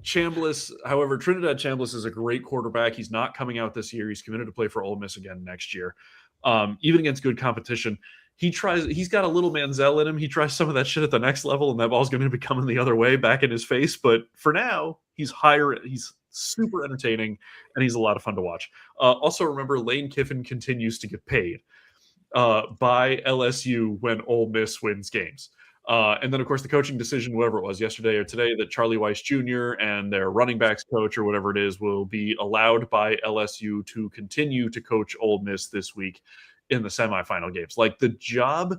Chambliss, however, Trinidad Chambliss is a great quarterback. He's not coming out this year. He's committed to play for Ole Miss again next year. Even against good competition, he's got a little Manziel in him. He tries some of that shit at the next level, and that ball's going to be coming the other way back in his face. But for now, he's super entertaining, and he's a lot of fun to watch. Also, remember, Lane Kiffin continues to get paid by LSU when Ole Miss wins games. And then, of course, the coaching decision, whatever it was, yesterday or today, that Charlie Weiss Jr. and their running backs coach or whatever it is will be allowed by LSU to continue to coach Ole Miss this week in the semifinal games. Like, the job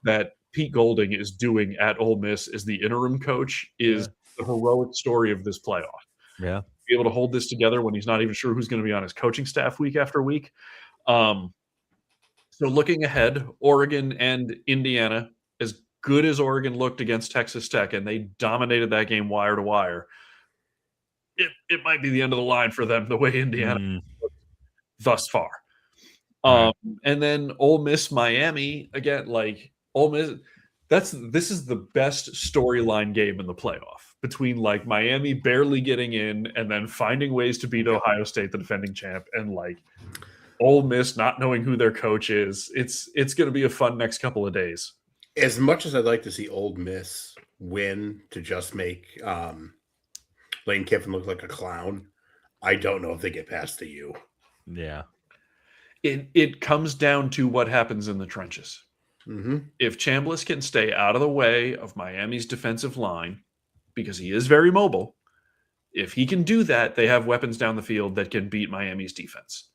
that Pete Golding is doing at Ole Miss as the interim coach is the heroic story of this playoff. Yeah. Be able to hold this together when he's not even sure who's going to be on his coaching staff week after week. So looking ahead, Oregon and Indiana, as good as Oregon looked against Texas Tech, and they dominated that game wire to wire, it might be the end of the line for them the way Indiana looked thus far. And then Ole Miss, Miami, again, like Ole Miss, this is the best storyline game in the playoff, between like Miami barely getting in and then finding ways to beat Ohio State, the defending champ, and like Ole Miss not knowing who their coach is. It's going to be a fun next couple of days. As much as I'd like to see Ole Miss win to just make Lane Kiffin look like a clown, I don't know if they get past the U. Yeah. It comes down to what happens in the trenches. If Chambliss can stay out of the way of Miami's defensive line, because he is very mobile, if he can do that, they have weapons down the field that can beat Miami's defense.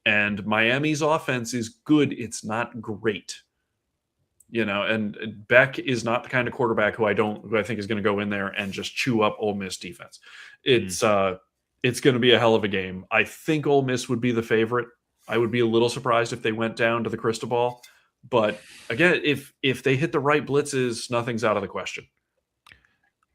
And Miami's offense is good. It's not great. You know, and Beck is not the kind of quarterback who I think is going to go in there and just chew up Ole Miss defense. It's going to be a hell of a game. I think Ole Miss would be the favorite. I would be a little surprised if they went down to the crystal ball. But again, if they hit the right blitzes, nothing's out of the question.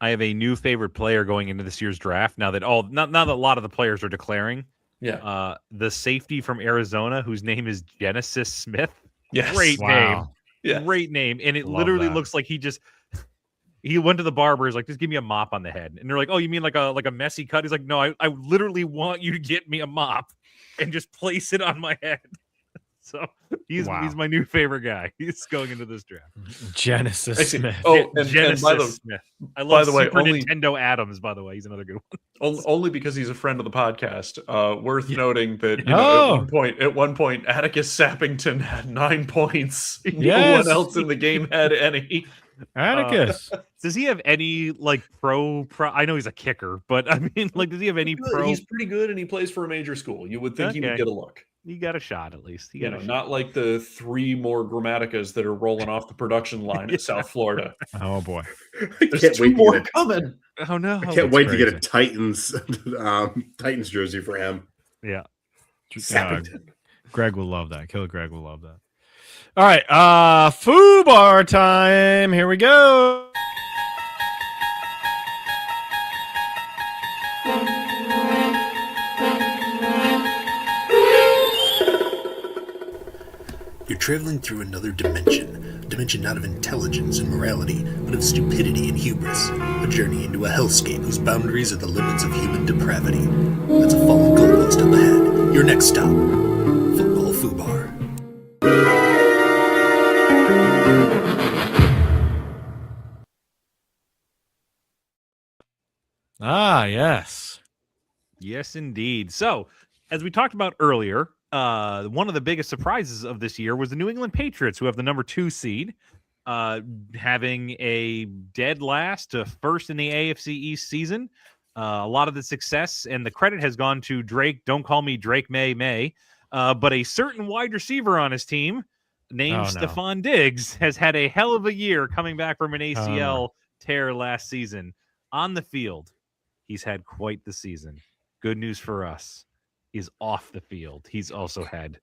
I have a new favorite player going into this year's draft. Now that now that a lot of the players are declaring. Yeah. The safety from Arizona, whose name is Genesis Smith. Yes. Great name. Yeah. Great name. And it Love literally that. looks like he went to the barber. He's like, just give me a mop on the head. And they're like, oh, you mean like a messy cut? He's like, no, I literally want you to get me a mop and just place it on my head. So he's Wow. my new favorite guy. He's going into this draft. Genesis Actually, Smith. and Genesis by the Smith. I by love the way, Super only- Nintendo Adams. By the way, he's another good one. only because he's a friend of the podcast. Worth noting that Oh. at one point, Atticus Sappington had 9 points. No Yes. one else in the game had any. Atticus. Does he have any like pro? I know he's a kicker, but I mean, like, does he have any pro? He's pretty good, and he plays for a major school. You would think he would Okay. get a look. He got a shot at least. He You got know, a shot. not like the 3 more Grammaticas that are rolling off the production line at South Florida. Oh boy. There's can't 2 wait to more get it. coming. Oh no! I can't that's wait to get a crazy. Titans jersey for him. Yeah. Sappington. Greg will love that. Killer Greg will love that. All right. FUBAR time. Here we go. You're traveling through another dimension. A dimension not of intelligence and morality, but of stupidity and hubris. A journey into a hellscape whose boundaries are the limits of human depravity. That's a fallen goalpost up ahead. Your next stop. Football FUBAR. Yes. Yes, indeed. So, as we talked about earlier, one of the biggest surprises of this year was the New England Patriots, who have the number 2 seed, having a dead last to first in the AFC East season. A lot of the success and the credit has gone to Drake. Don't call me Drake May, but a certain wide receiver on his team named Oh, no. Stephon Diggs has had a hell of a year coming back from an no. ACL tear last season. On the field, he's had quite the season. Good news for us is off the field. He's also had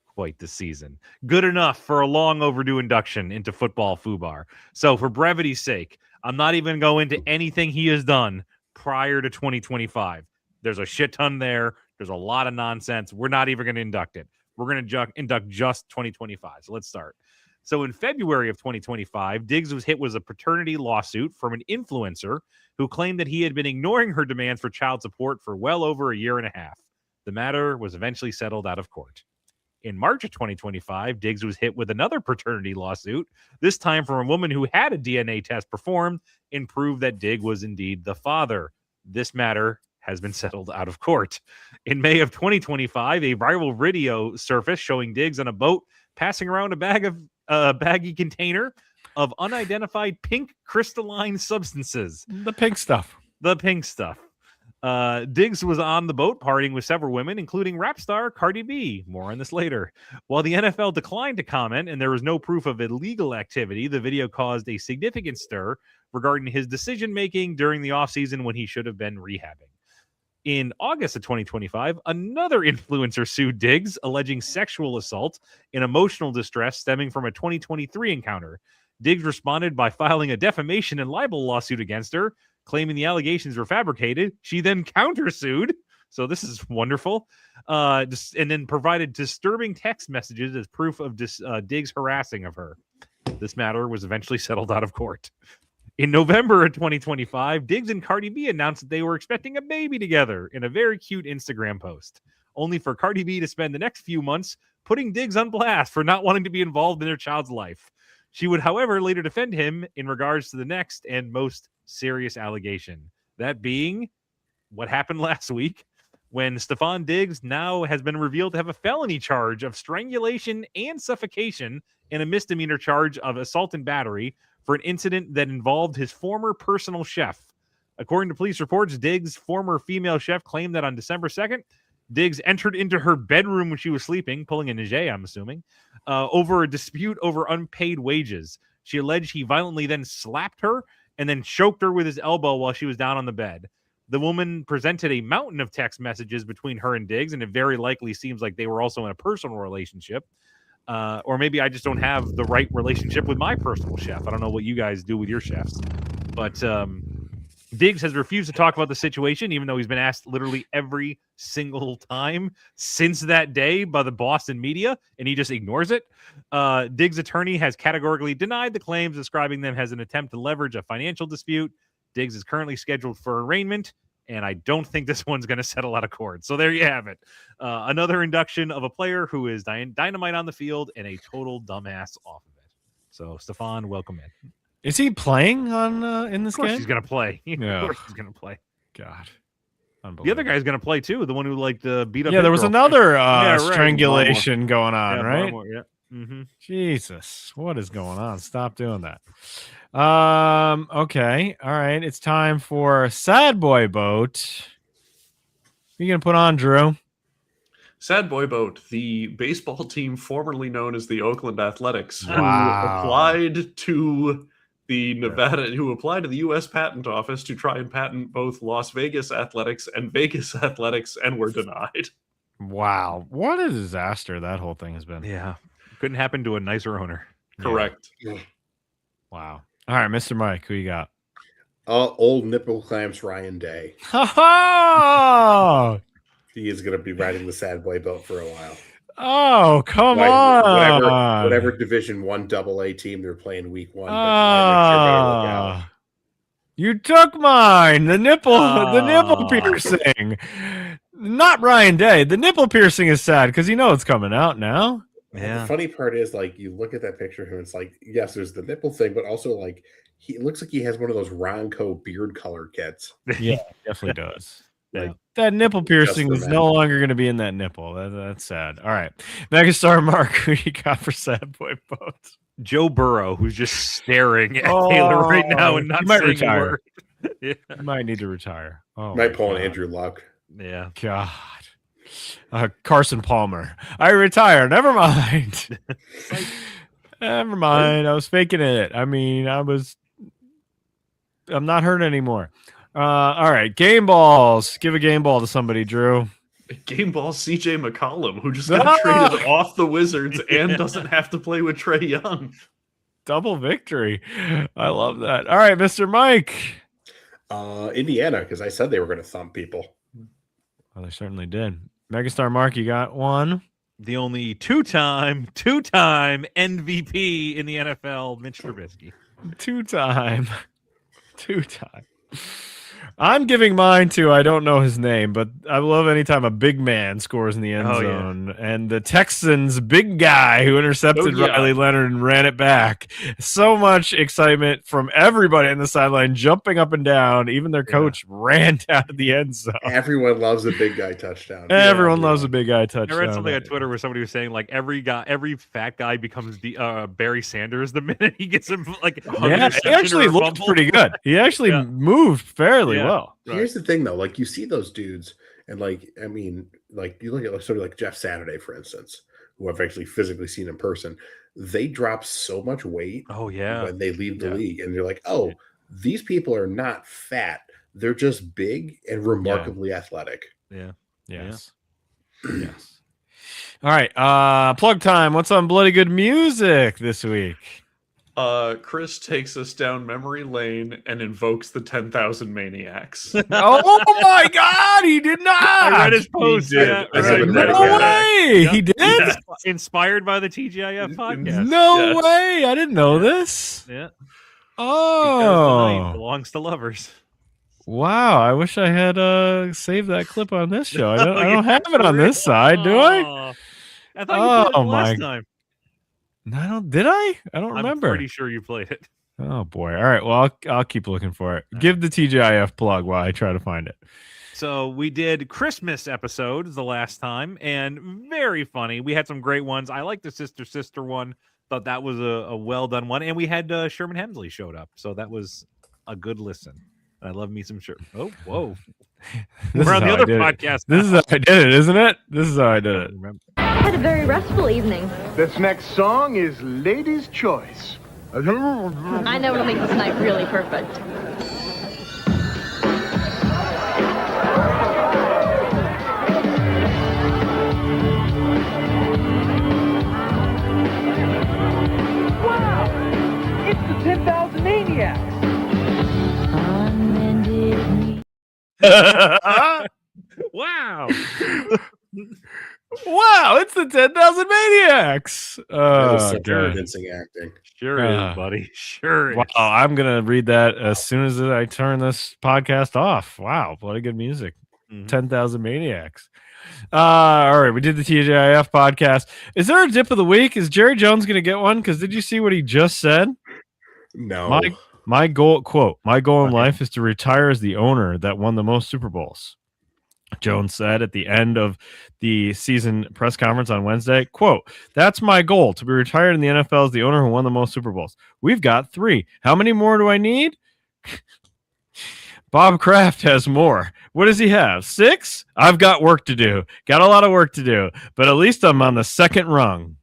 quite the season. Good enough for a long overdue induction into football FUBAR. So for brevity's sake, I'm not even going into anything he has done prior to 2025. There's a shit ton there. There's a lot of nonsense. We're not even going to induct it. We're going to induct just 2025. So let's start. So in February of 2025, Diggs was hit with a paternity lawsuit from an influencer who claimed that he had been ignoring her demands for child support for well over a year and a half. The matter was eventually settled out of court. In March of 2025, Diggs was hit with another paternity lawsuit, this time from a woman who had a DNA test performed and proved that Diggs was indeed the father. This matter has been settled out of court. In May of 2025, a viral video surfaced showing Diggs on a boat passing around a baggy container of unidentified pink crystalline substances. The pink stuff. The pink stuff. Diggs was on the boat partying with several women, including rap star Cardi B. More on this later. While the NFL declined to comment and there was no proof of illegal activity, the video caused a significant stir regarding his decision-making during the offseason when he should have been rehabbing. In August of 2025, another influencer sued Diggs, alleging sexual assault and emotional distress stemming from a 2023 encounter. Diggs responded by filing a defamation and libel lawsuit against her, claiming the allegations were fabricated. She then countersued. So this is wonderful. And then provided disturbing text messages as proof of Diggs' harassing of her. This matter was eventually settled out of court. In November of 2025, Diggs and Cardi B announced that they were expecting a baby together in a very cute Instagram post, only for Cardi B to spend the next few months putting Diggs on blast for not wanting to be involved in their child's life. She would, however, later defend him in regards to the next and most serious allegation, that being what happened last week when Stephon Diggs now has been revealed to have a felony charge of strangulation and suffocation and a misdemeanor charge of assault and battery for an incident that involved his former personal chef. According to police reports, Diggs' former female chef claimed that on December 2nd, Diggs entered into her bedroom when she was sleeping, pulling a Najee, I'm assuming, over a dispute over unpaid wages. She alleged he violently then slapped her and then choked her with his elbow while she was down on the bed. The woman presented a mountain of text messages between her and Diggs, and it very likely seems like they were also in a personal relationship. Or maybe I just don't have the right relationship with my personal chef. I don't know what you guys do with your chefs. But Diggs has refused to talk about the situation, even though he's been asked literally every single time since that day by the Boston media, and he just ignores it. Diggs' attorney has categorically denied the claims, describing them as an attempt to leverage a financial dispute. Diggs is currently scheduled for arraignment and I don't think this one's going to settle out of court. So there you have it. Another induction of a player who is dynamite on the field and a total dumbass off of it. So, Stefan, welcome in. Is he playing on in this Of course game? he's going to play. Yeah. Of course he's going to play. God. The other guy's going to play, too. The one who, beat up Yeah, there was his girlfriend. another right. strangulation going on, Yeah, right? Barmore, yeah. Mm-hmm. Jesus, what is going on? Stop doing that. Okay. All right. It's time for Sad Boy Boat. Who you going to put on, Drew? Sad Boy Boat, the baseball team formerly known as the Oakland Athletics, Wow. who applied to the U.S. Patent Office to try and patent both Las Vegas Athletics and Vegas Athletics, and were denied. Wow. What a disaster that whole thing has been. Yeah. Couldn't happen to a nicer owner. Correct. Wow. All right, Mr. Mike, who you got? Old nipple clamps Ryan Day. Oh, He is going to be riding the Sad Boy boat for a while. oh, come on. Whatever Division I AA team they're playing week 1. Look out. You took mine. The nipple piercing. Not Ryan Day. The nipple piercing is sad because you know it's coming out now. Yeah. The funny part is, you look at that picture and it's yes, there's the nipple thing, but also it looks like he has one of those Ronco beard color kits. Yeah, definitely does. Yeah. That nipple piercing is no longer going to be in that nipple. That's sad. All right. Megastar Mark, who you got for Sad Boy Boat? Joe Burrow, who's just staring at Taylor right now and not he might saying retire. a word. Yeah. You might need to retire. Oh, Might my pull an God. Andrew Luck. Yeah. God. Carson Palmer. I retire. Never mind. Never mind. I was faking it. I mean, I'm not hurt anymore. All right. Game balls. Give a game ball to somebody, Drew. Game ball CJ McCollum, who just got traded off the Wizards and doesn't have to play with Trae Young. Double victory. I love that. All right, Mr. Mike. Indiana, because I said they were going to thump people. Well, they certainly did. Megastar Mark, you got one. The only two-time MVP in the NFL, Mitch Trubisky. Two-time. I'm giving mine to, I don't know his name, but I love anytime a big man scores in the end zone. And the Texans' big guy who intercepted Riley Leonard and ran it back. So much excitement from everybody on the sideline, jumping up and down. Even their coach ran down to the end zone. Everyone loves a big guy touchdown. Everyone loves a big guy touchdown. I read something on Twitter where somebody was saying every fat guy becomes the Barry Sanders the minute he gets him yeah, he actually looked pretty good. He actually moved fairly well. Here's the thing, though. You see those dudes, and you look at somebody like Jeff Saturday, for instance, who I've actually physically seen in person. They drop so much weight. Oh yeah, when they leave the league, and you're like, oh, these people are not fat. They're just big and remarkably athletic. Yeah. Yes. Yes. All right. Plug time. What's on Bloody Good Music this week? Chris takes us down memory lane and invokes the 10,000 Maniacs. Oh my God, he did not. I read his post. I haven't read it No yet. way. He did? Yeah. Inspired by the TGIF podcast. No way. I didn't know this. Yeah. Oh. Because the night belongs to lovers. Wow. I wish I had saved that clip on this show. I don't have it on this side, do I? I thought you played it last my time. Did I? I don't remember. I'm pretty sure you played it. Oh boy. All right. Well, I'll keep looking for it. Give the TGIF plug while I try to find it. So we did Christmas episodes the last time, and very funny. We had some great ones. I like the sister one. Thought that was a well done one, and we had Sherman Hemsley showed up, so that was a good listen. I love me some Sherman. Oh, whoa! We're on the other podcast. This is how I did it, isn't it? This is how I did it. I had a very restful evening. This next song is Lady's Choice. I know what'll make this night really perfect. Wow! It's the 10,000 Maniacs! Wow! Wow, it's the 10,000 Maniacs. That was Oh, such God. convincing acting. Sure is, buddy. Sure is. Wow, I'm gonna read that as soon as I turn this podcast off. Wow, bloody good music. 10,000 Maniacs. All right, we did the TGIF podcast. Is there a dip of the week? Is Jerry Jones gonna get one? Because did you see what he just said? No. My goal in life is to retire as the owner that won the most Super Bowls. Jones said at the end of the season press conference on Wednesday, quote, "That's my goal, to be retired in the NFL as the owner who won the most Super Bowls. We've got 3. How many more do I need?" Bob Kraft has more. What does he have? 6? I've got work to do. Got a lot of work to do, but at least I'm on the second rung.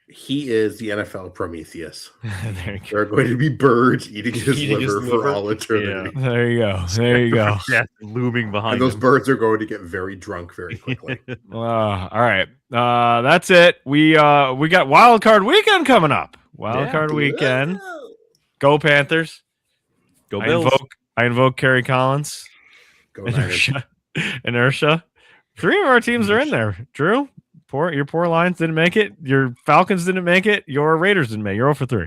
He is the NFL Prometheus. There there are going to be birds eating his liver for all eternity. Yeah. There you go. There you go. Death looming behind And those him. birds are going to get very drunk very quickly. All right. That's it. We got Wild Card Weekend coming up. Wild Card Weekend. Go Panthers. Go Bills. I invoke Kerry Collins. Go Niners. Inertia. 3 of our teams are in there. Drew, your poor Lions didn't make it. Your Falcons didn't make it. Your Raiders didn't make it. You're 0 for 3.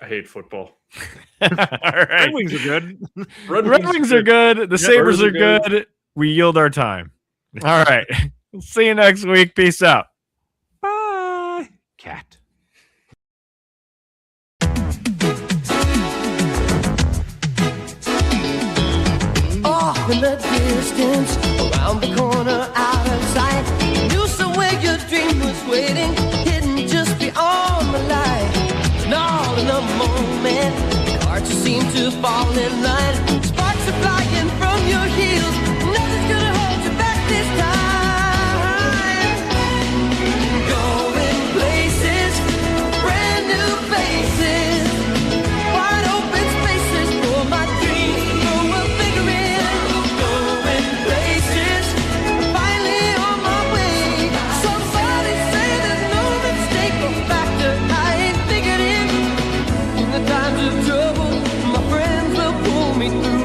I hate football. All right. Red Wings are good. Red Wings are good. The Sabres are good. We yield our time. All right. See you next week. Peace out. Bye. Cat. Off in the distance, around the corner, out of sight. You saw where your dream was waiting, hidden just beyond the light. And all in a moment, cards seem to fall in line. Sparks are flying from your heels. Nothing's gonna hold you back this time. Going places, brand new faces, wide open spaces for my dreams to grow a bigger in. Going places, finally on my way. Somebody say there's no mistake or factor I ain't figured in. In the times of trouble, my friends will pull me through.